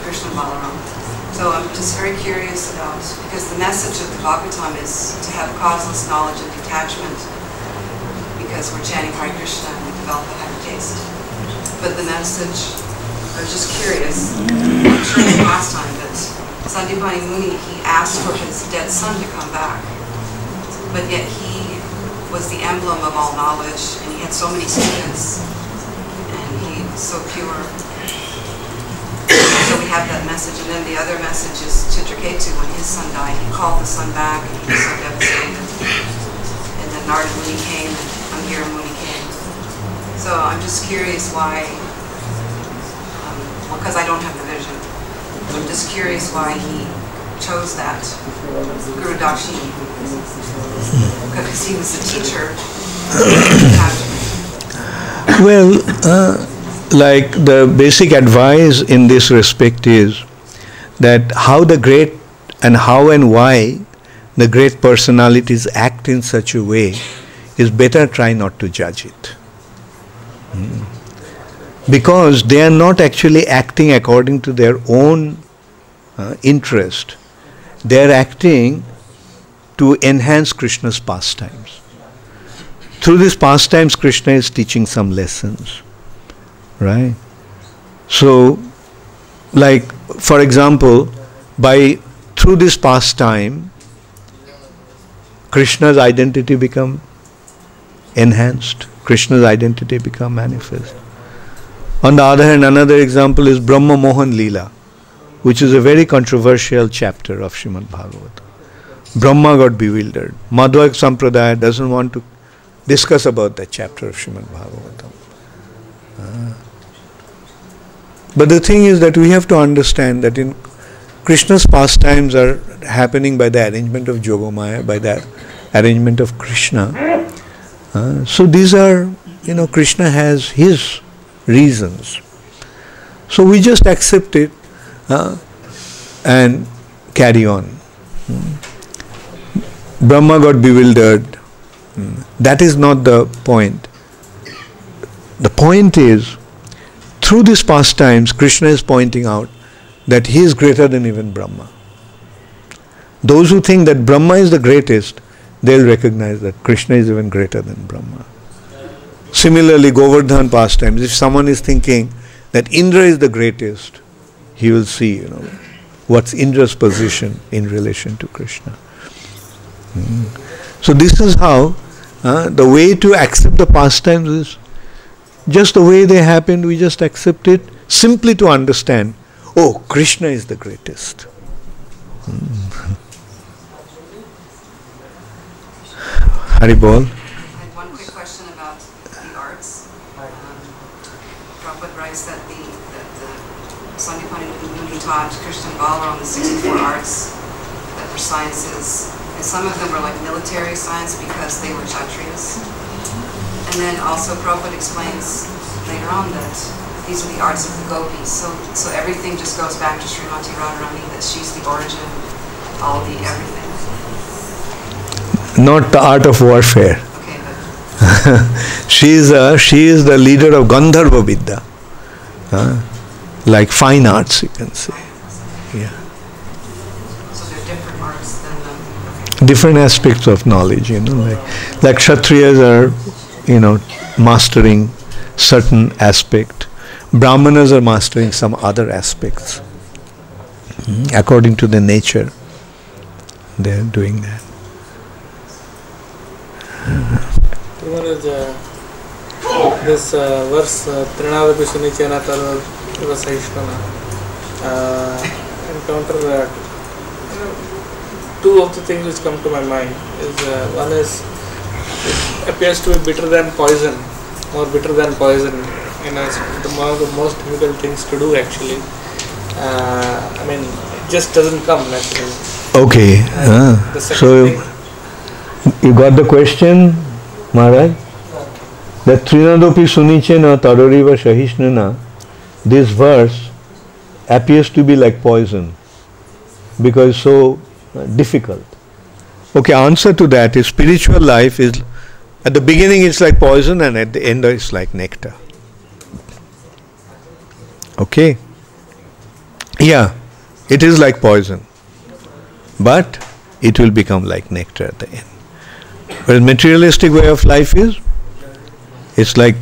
Speaker 4: Krishna Balaram. So I'm just very curious about, because the message of the Bhagavatam is to have causeless knowledge and detachment, because we're chanting Hare Krishna and we develop a higher taste. But the message, I was just curious, I'm sure in the pastime that Sandipani Muni, he asked for his dead son to come back, but yet he was the emblem of all knowledge, and he had so many students, and he was so pure. So we have that message, and then the other message is Chitraketu, when his son died, he called the son back, and he was so devastated. And then Nārada Muni came, and Angira Muni came. So I'm just curious why, well, because I don't have the vision, I'm just curious why he chose that Guru Dakshini, because he was the teacher.
Speaker 1: Well, like the basic advice in this respect is that how and why the great personalities act in such a way is better try not to judge it. Because they are not actually acting according to their own interest. They are acting to enhance Krishna's pastimes. Through these pastimes, Krishna is teaching some lessons. Right? So, like, for example, through this pastime, Krishna's identity become enhanced. Krishna's identity become manifest. On the other hand, another example is Brahma Mohan Leela, which is a very controversial chapter of Srimad Bhagavatam. Brahma got bewildered. Madhva Sampradaya doesn't want to discuss about that chapter of Srimad Bhagavatam. But the thing is that we have to understand that in Krishna's pastimes are happening by the arrangement of Jogomaya, by the arrangement of Krishna. So these are, Krishna has his reasons. So we just accept it and carry on. Brahma got bewildered. That is not the point. The point is, through these pastimes, Krishna is pointing out that he is greater than even Brahma. Those who think that Brahma is the greatest, they'll recognize that Krishna is even greater than Brahma. Similarly, Govardhan pastimes, if someone is thinking that Indra is the greatest, he will see, what's Indra's position in relation to Krishna. So this is how the way to accept the pastimes is just the way they happened, we just accept it simply to understand, oh, Krishna is the greatest. Haribol.
Speaker 4: I had one quick question about the arts. Prabhupada writes that the Sandipani Muni taught Krishna Balaram the 64 arts that were sciences, and some of them were like military science because they were Kshatriyas. And then also Prabhupada explains later on that these are the arts of the gopis. So everything just goes back to Srimati Radharani, that she's the origin, all the everything.
Speaker 1: Not the art of warfare.
Speaker 4: Okay, but
Speaker 1: she is the leader of Gandharva Vidya. Like fine arts, you can say. Yeah.
Speaker 4: so they're different arts than the...
Speaker 1: different aspects of knowledge, like Kshatriyas are, mastering certain aspect. Brahmanas are mastering some other aspects. According to the nature, they are doing that.
Speaker 2: This verse, Trinadapi Sunichena Taru Sahishnana, encounter two of the things which come to my mind is one is it appears to be bitter than poison, more bitter than poison. One of the most difficult things to do actually. It just doesn't come naturally.
Speaker 1: Okay. So you got the question, Maharaj? That Trinadopi Sunichena Taroriva Sahishnana, this verse appears to be like poison because it's so difficult. Okay, answer to that is spiritual life is, at the beginning it's like poison and at the end it's like nectar. Okay? Yeah, it is like poison, but it will become like nectar at the end. Whereas materialistic way of life is, it's like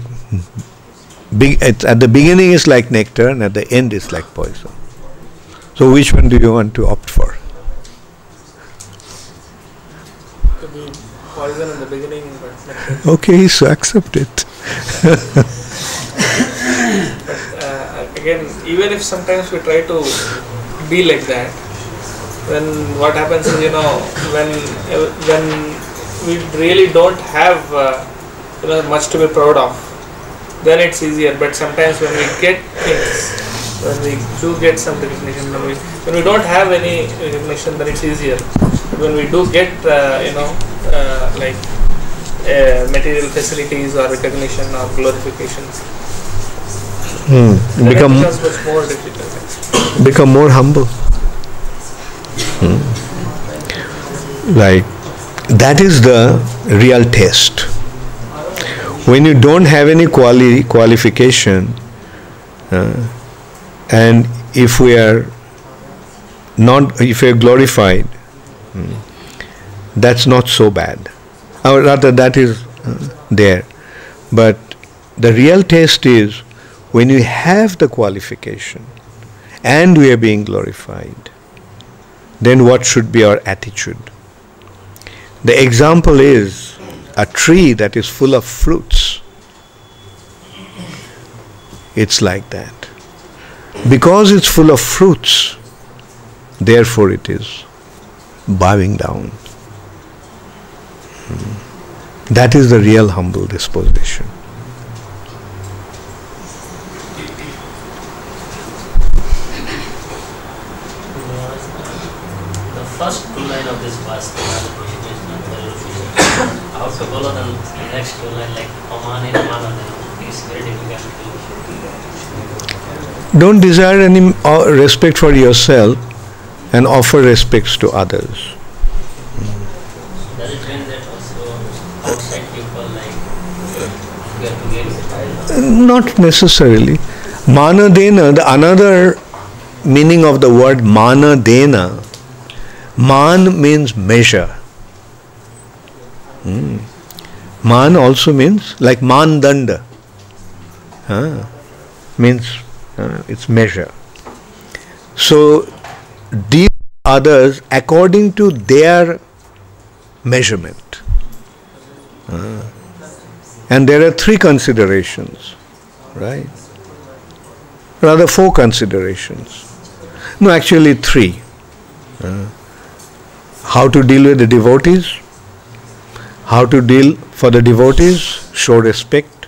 Speaker 1: at the beginning it's like nectar and at the end it's like poison. So which one do you want to opt for?
Speaker 2: To be poison in the beginning, but nectar.
Speaker 1: Okay, so accept it.
Speaker 2: But again, even if sometimes we try to be like that, then what happens is, when we really don't have much to be proud of, then it's easier. But sometimes when we get things, when we do get some recognition, when we don't have any recognition, then it's easier. But when we do get material facilities or recognition or glorification, then it becomes much more difficult.
Speaker 1: Become more humble. Like, that is the real test. When you don't have any qualification, and if we are glorified, that's not so bad. Or rather, that is there. But the real test is when you have the qualification and we are being glorified, then what should be our attitude? The example is a tree that is full of fruits. It's like that. Because it's full of fruits, therefore it is bowing down. That is the real humble disposition.
Speaker 5: The first two lines of this verse, how to follow the next two lines like Amani Amana, is very difficult.
Speaker 1: Don't desire any respect for yourself and offer respects to others.
Speaker 5: Does it mean that also outside people you have to get
Speaker 1: Not necessarily. Mana dena, the another meaning of the word mana dena, man means measure. Man also means like mandanda. Means it's measure. So deal others according to their measurement. And there are three considerations, right? Rather 4 considerations. No, actually 3. How to deal with the devotees, how to deal for the devotees, show respect.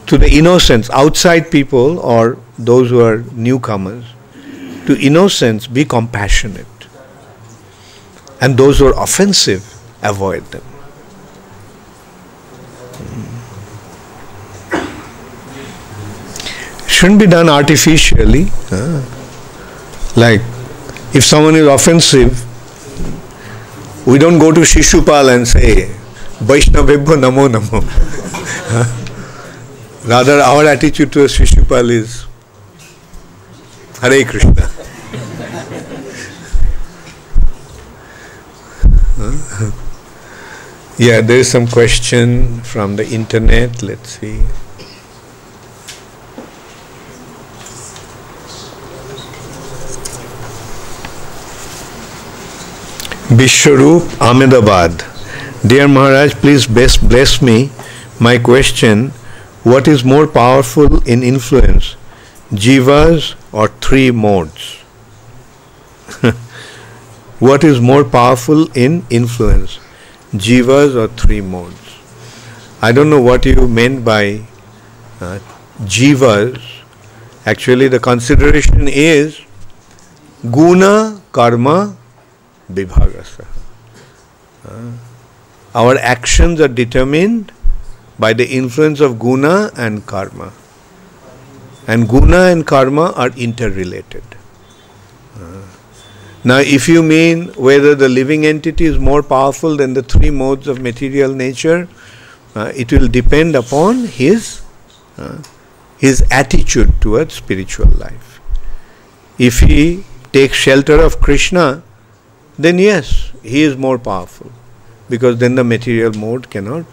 Speaker 1: To the innocents, outside people or those who are newcomers, to innocents, be compassionate. And those who are offensive, avoid them. Shouldn't be done artificially. Like, if someone is offensive, we don't go to Shishupal and say, Vaishnavebhyo namo namo. Rather, our attitude to Shishupal is, Hare Krishna. Yeah, there is some question from the internet. Let's see. Vishwarup, Ahmedabad. Dear Maharaj, please bless me. My question, what is more powerful in influence, jivas or three modes? What is more powerful in influence, jivas or three modes? I don't know what you meant by jivas. Actually, the consideration is guna, karma, vibhagasa. Our actions are determined by the influence of guna and karma. And guna and karma are interrelated. Now, if you mean whether the living entity is more powerful than the three modes of material nature, it will depend upon his attitude towards spiritual life. If he takes shelter of Krishna, then yes, he is more powerful, because then the material mode cannot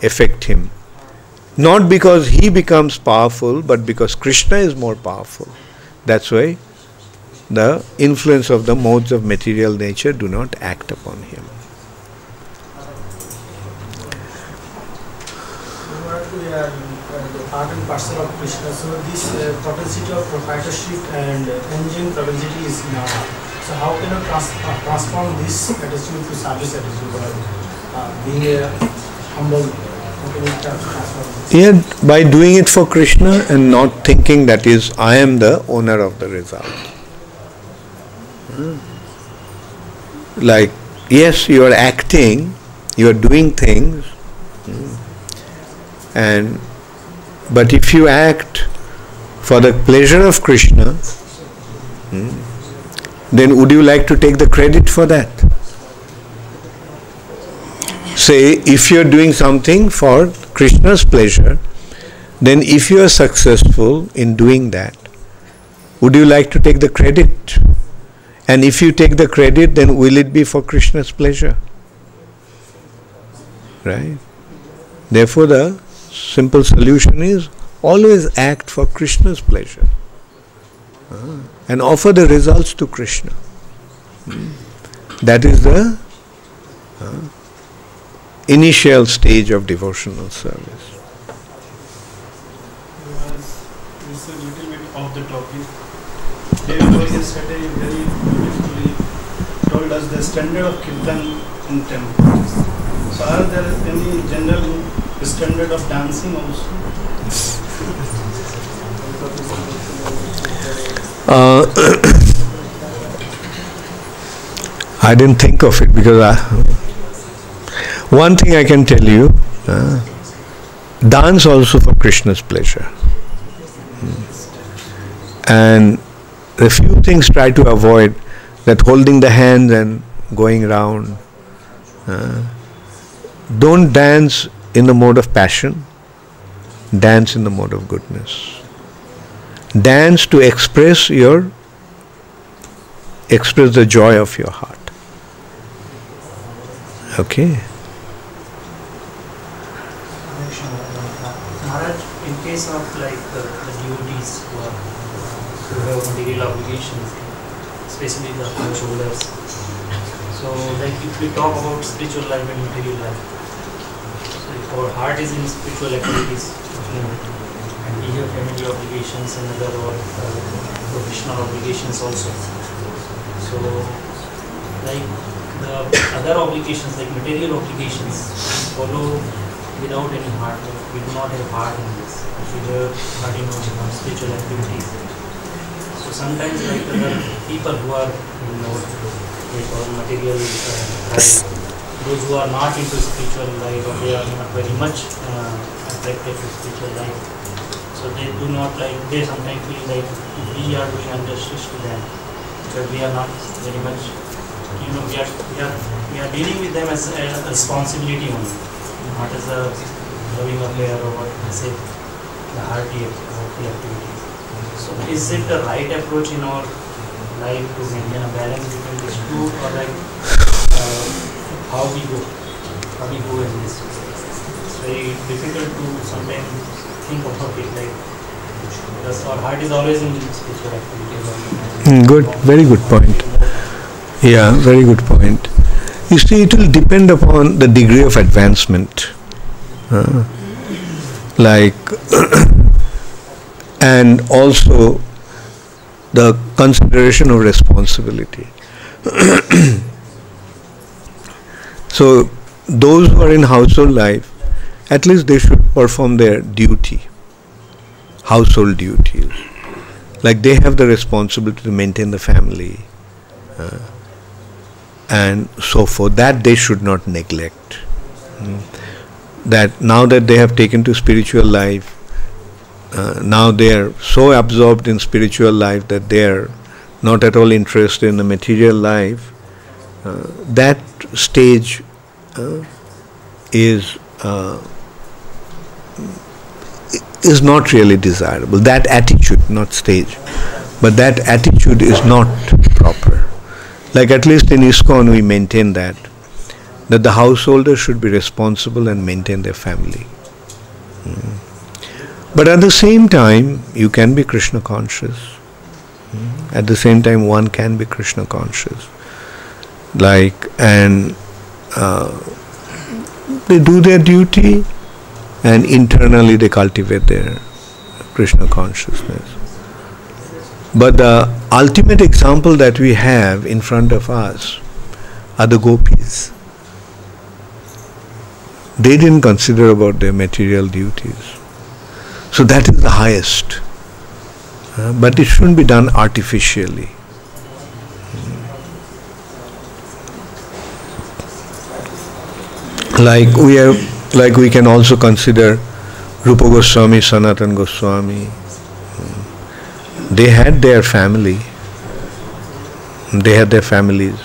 Speaker 1: affect him. Not because he becomes powerful, but because Krishna is more powerful. That's why the influence of the modes of material nature do not act upon him.
Speaker 6: We are the part and parcel of Krishna. So this propensity of proprietorship and engine propensity is now. So how can I transform this attitude to service attitude, or being a humble? How can we transform this?
Speaker 1: Yeah, by doing it for Krishna and not thinking that is, I am the owner of the result. Like, yes, you are acting, you are doing things, but if you act for the pleasure of Krishna, then would you like to take the credit for that? Say, if you are doing something for Krishna's pleasure, then if you are successful in doing that, would you like to take the credit? And if you take the credit, then will it be for Krishna's pleasure? Right? Therefore, the simple solution is always act for Krishna's pleasure and offer the results to Krishna. That is the initial stage of devotional service.
Speaker 3: It's a little bit off the topic. David yesterday very beautifully told us the standard of kirtan in temple. So are there any general standard of dancing also?
Speaker 1: I didn't think of it, because one thing I can tell you, dance also for Krishna's pleasure. And a few things try to avoid, that holding the hands and going around. Don't dance in the mode of passion, dance in the mode of goodness. Dance to express the joy of your heart. Okay?
Speaker 6: Maharaj, in case of like the devotees who have material obligations, especially the shoulders. So like if we talk about spiritual life and material life, so if our heart is in spiritual activities, and we have family obligations and other professional obligations also. So like the other obligations, like material obligations, follow without any heart. We do not have heart in this. We have heart in our spiritual activities. So sometimes like other people who are like our material life, those who are not into spiritual life, or they are not very much attracted to spiritual life, so they do not like, they sometimes feel like we are doing injustice to them, because we are not very much, we are dealing with them as a responsibility only, not as a loving affair or what I say, the hearty of the activities. So is it the right approach in our life to maintain a balance between these two, or like how we go? how we go in this. It's very difficult to sometimes think about it like because our heart is always in spiritual activity.
Speaker 1: Good, very good point. Yeah, very good point. You see, it will depend upon the degree of advancement. And also the consideration of responsibility. So, those who are in household life, at least they should perform their duty, household duties. Like they have the responsibility to maintain the family and so forth. That they should not neglect. That now that they have taken to spiritual life, now they are so absorbed in spiritual life that they are not at all interested in the material life. That stage is not really desirable. That attitude, not stage, but that attitude is not proper. Like at least in ISKCON we maintain that the householder should be responsible and maintain their family. But at the same time, you can be Krishna conscious. At the same time, one can be Krishna conscious. And they do their duty, and internally they cultivate their Krishna consciousness. But the ultimate example that we have in front of us are the gopis. They didn't consider about their material duties. So that is the highest. But it shouldn't be done artificially. Like we can also consider Rupa Goswami, Sanatana Goswami. They had their family. They had their families.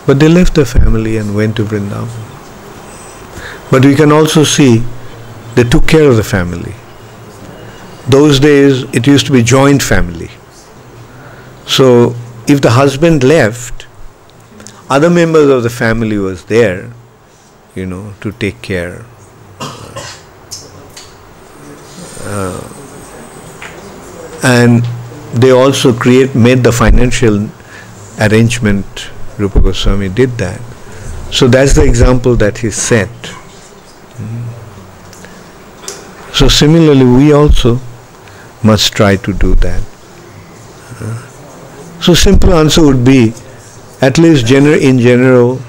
Speaker 1: But they left their family and went to Vrindavan. But we can also see they took care of the family. Those days it used to be joint family. So if the husband left, other members of the family was there, to take care. And they also made the financial arrangement. Rupa Goswami did that. So that's the example that he set. So similarly, we also must try to do that. So simple answer would be, at least in general,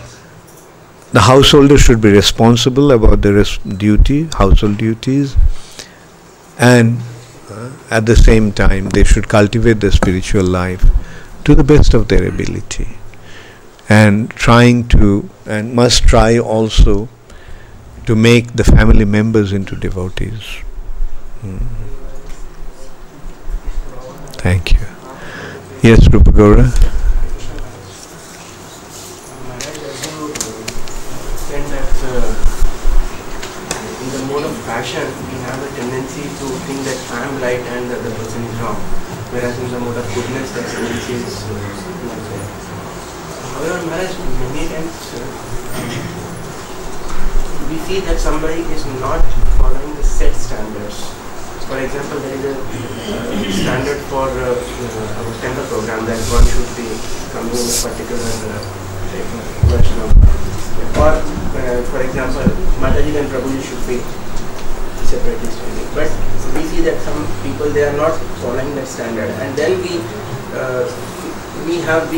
Speaker 1: the householder should be responsible about their household duties, and at the same time they should cultivate their spiritual life to the best of their ability, and must try also to make the family members into devotees. Thank you. Yes, Rupa Gaura.
Speaker 7: In the mode of passion, we have a tendency to think that I am right and the other person is wrong, whereas in the mode of goodness, that tendency is not there. However, Maharaj, many times we see that somebody is not following the set standards. For example, there is a standard for our temple program that one should be coming in a particular version of, or for example, Mataji and Prabhuji should be separately standing. But we see that some people, they are not following that standard, and then we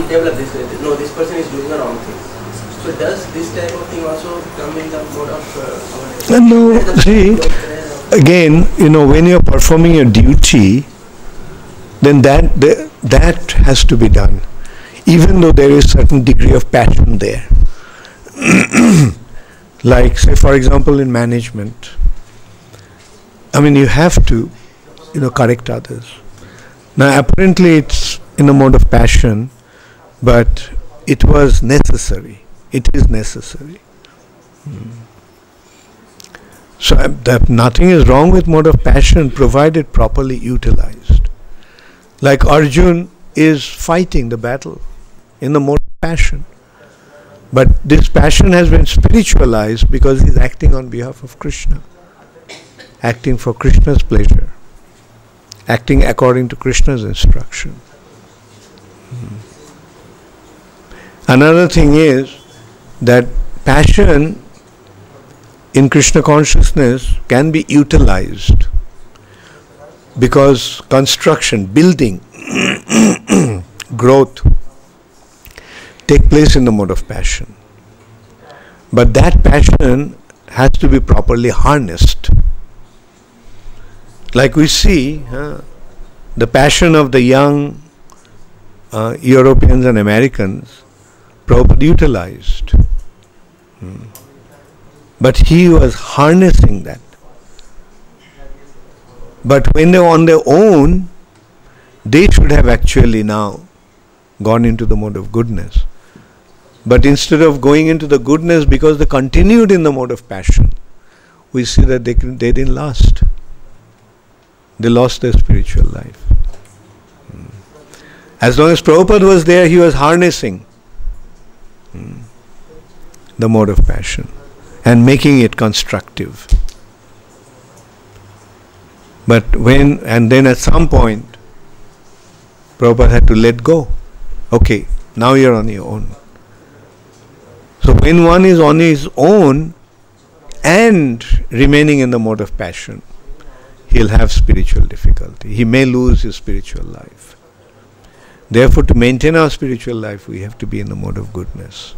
Speaker 7: develop this. No, this person is doing the wrong thing. So does this type of thing also come in the mode of?
Speaker 1: No, see. Again, when you are performing your duty, then that has to be done, even though there is certain degree of passion there. Like, say, for example, in management, you have to, correct others. Now, apparently, it's in a mode of passion, but it was necessary. It is necessary. So nothing is wrong with mode of passion provided properly utilized. Like Arjun is fighting the battle in the mode of passion. But this passion has been spiritualized because he is acting on behalf of Krishna, acting for Krishna's pleasure, acting according to Krishna's instruction. Another thing is that passion in Krishna consciousness can be utilized because construction, building, growth take place in the mode of passion. But that passion has to be properly harnessed. Like we see, the passion of the young Europeans and Americans, Prabhupada utilized. But he was harnessing that. But when they were on their own, they should have actually now gone into the mode of goodness. But instead of going into the goodness because they continued in the mode of passion, we see that they didn't last. They lost their spiritual life. As long as Prabhupada was there, he was harnessing the mode of passion and making it constructive. But then at some point, Prabhupada had to let go. Okay, now you're on your own. So when one is on his own and remaining in the mode of passion, he'll have spiritual difficulty. He may lose his spiritual life. Therefore, to maintain our spiritual life, we have to be in the mode of goodness.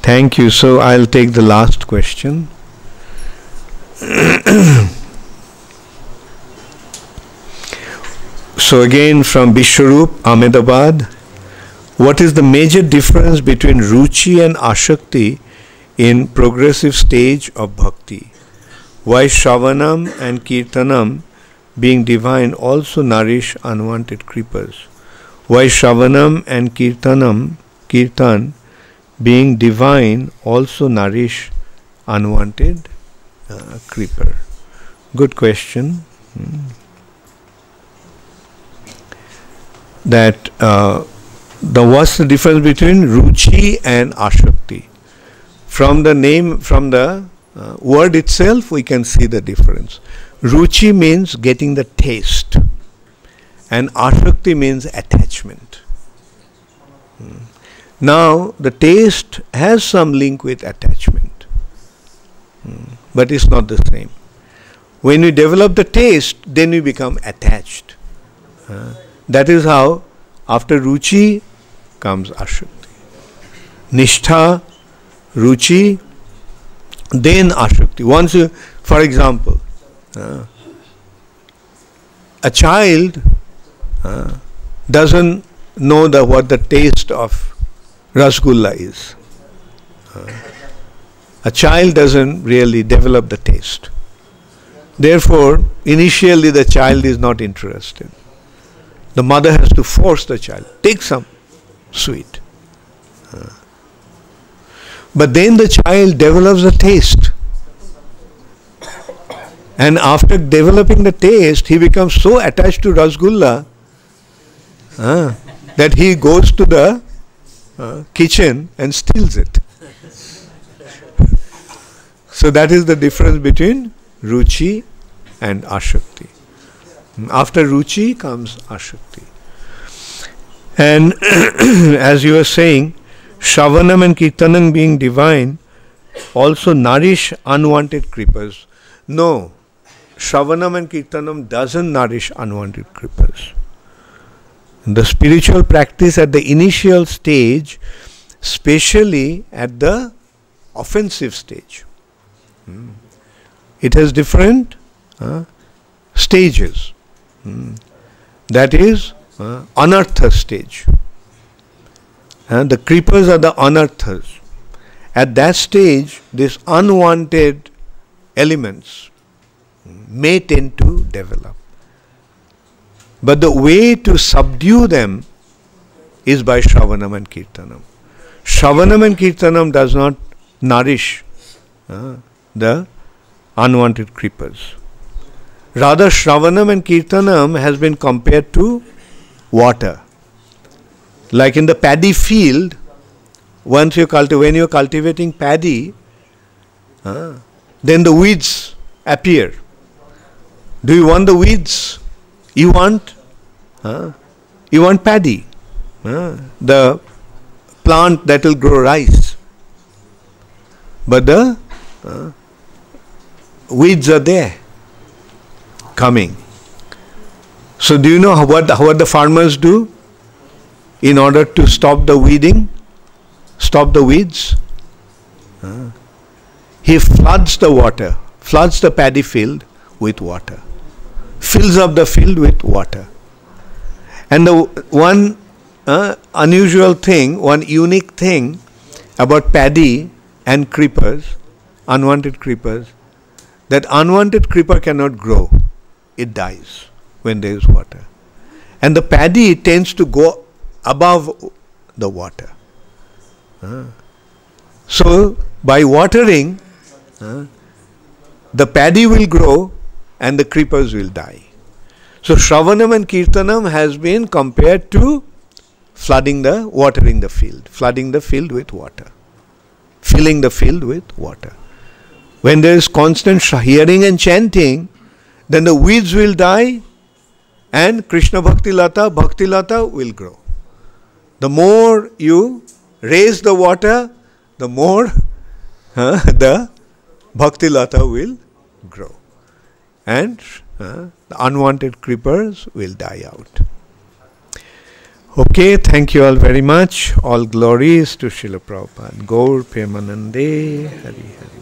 Speaker 1: Thank you. So I'll take the last question. So again from Bishwarup, Ahmedabad. What is the major difference between Ruchi and Ashakti in progressive stage of Bhakti? Why Shravanam and Kirtanam being divine also nourish unwanted creepers? Why Shravanam and Kirtan being divine also nourish unwanted creeper? Good question. That what's the difference between Ruchi and Ashakti? From the name, from the word itself, we can see the difference. Ruchi means getting the taste, and Ashakti means attachment. Now, the taste has some link with attachment, but it's not the same. When we develop the taste, then we become attached. That is how after Ruchi comes Ashakti. Nishtha, Ruchi, then Ashakti. Once you, for example, a child doesn't know what the taste of Rasgulla is. A child doesn't really develop the taste. Therefore, initially the child is not interested. The mother has to force the child, take some sweet. But then the child develops a taste. And after developing the taste, he becomes so attached to Rasgulla that he goes to the kitchen and steals it. So that is the difference between Ruchi and Ashakti. After Ruchi comes Ashakti. And as you were saying, Shravanam and Kirtanam being divine also nourish unwanted creepers. No, Shravanam and Kirtanam doesn't nourish unwanted creepers. The spiritual practice at the initial stage, especially at the offensive stage, it has different stages. That is anartha stage. The creepers are the anarthas. At that stage, these unwanted elements may tend to develop. But the way to subdue them is by Shravanam and Kirtanam. Shravanam and Kirtanam does not nourish the unwanted creepers. Rather, Shravanam and Kirtanam has been compared to water. Like in the paddy field, when you're cultivating paddy, then the weeds appear. Do you want the weeds? You want paddy, the plant that will grow rice. But the weeds are there, coming. So do you know what the farmers do in order to stop the weeding, stop the weeds? He floods the water, floods the paddy field with water, fills up the field with water. And the one unusual thing, one unique thing about paddy and creepers, unwanted creepers, that unwanted creeper cannot grow. It dies when there is water. And the paddy tends to go above the water. So by watering, the paddy will grow and the creepers will die. So Shravanam and Kirtanam has been compared to watering the field, flooding the field with water, filling the field with water. When there is constant hearing and chanting, then the weeds will die and Krishna Bhakti Lata will grow. The more you raise the water, the more the Bhakti Lata will grow. And the unwanted creepers will die out. Okay, thank you all very much. All glories to Srila Prabhupada. Gaur Premanande Hari Hari.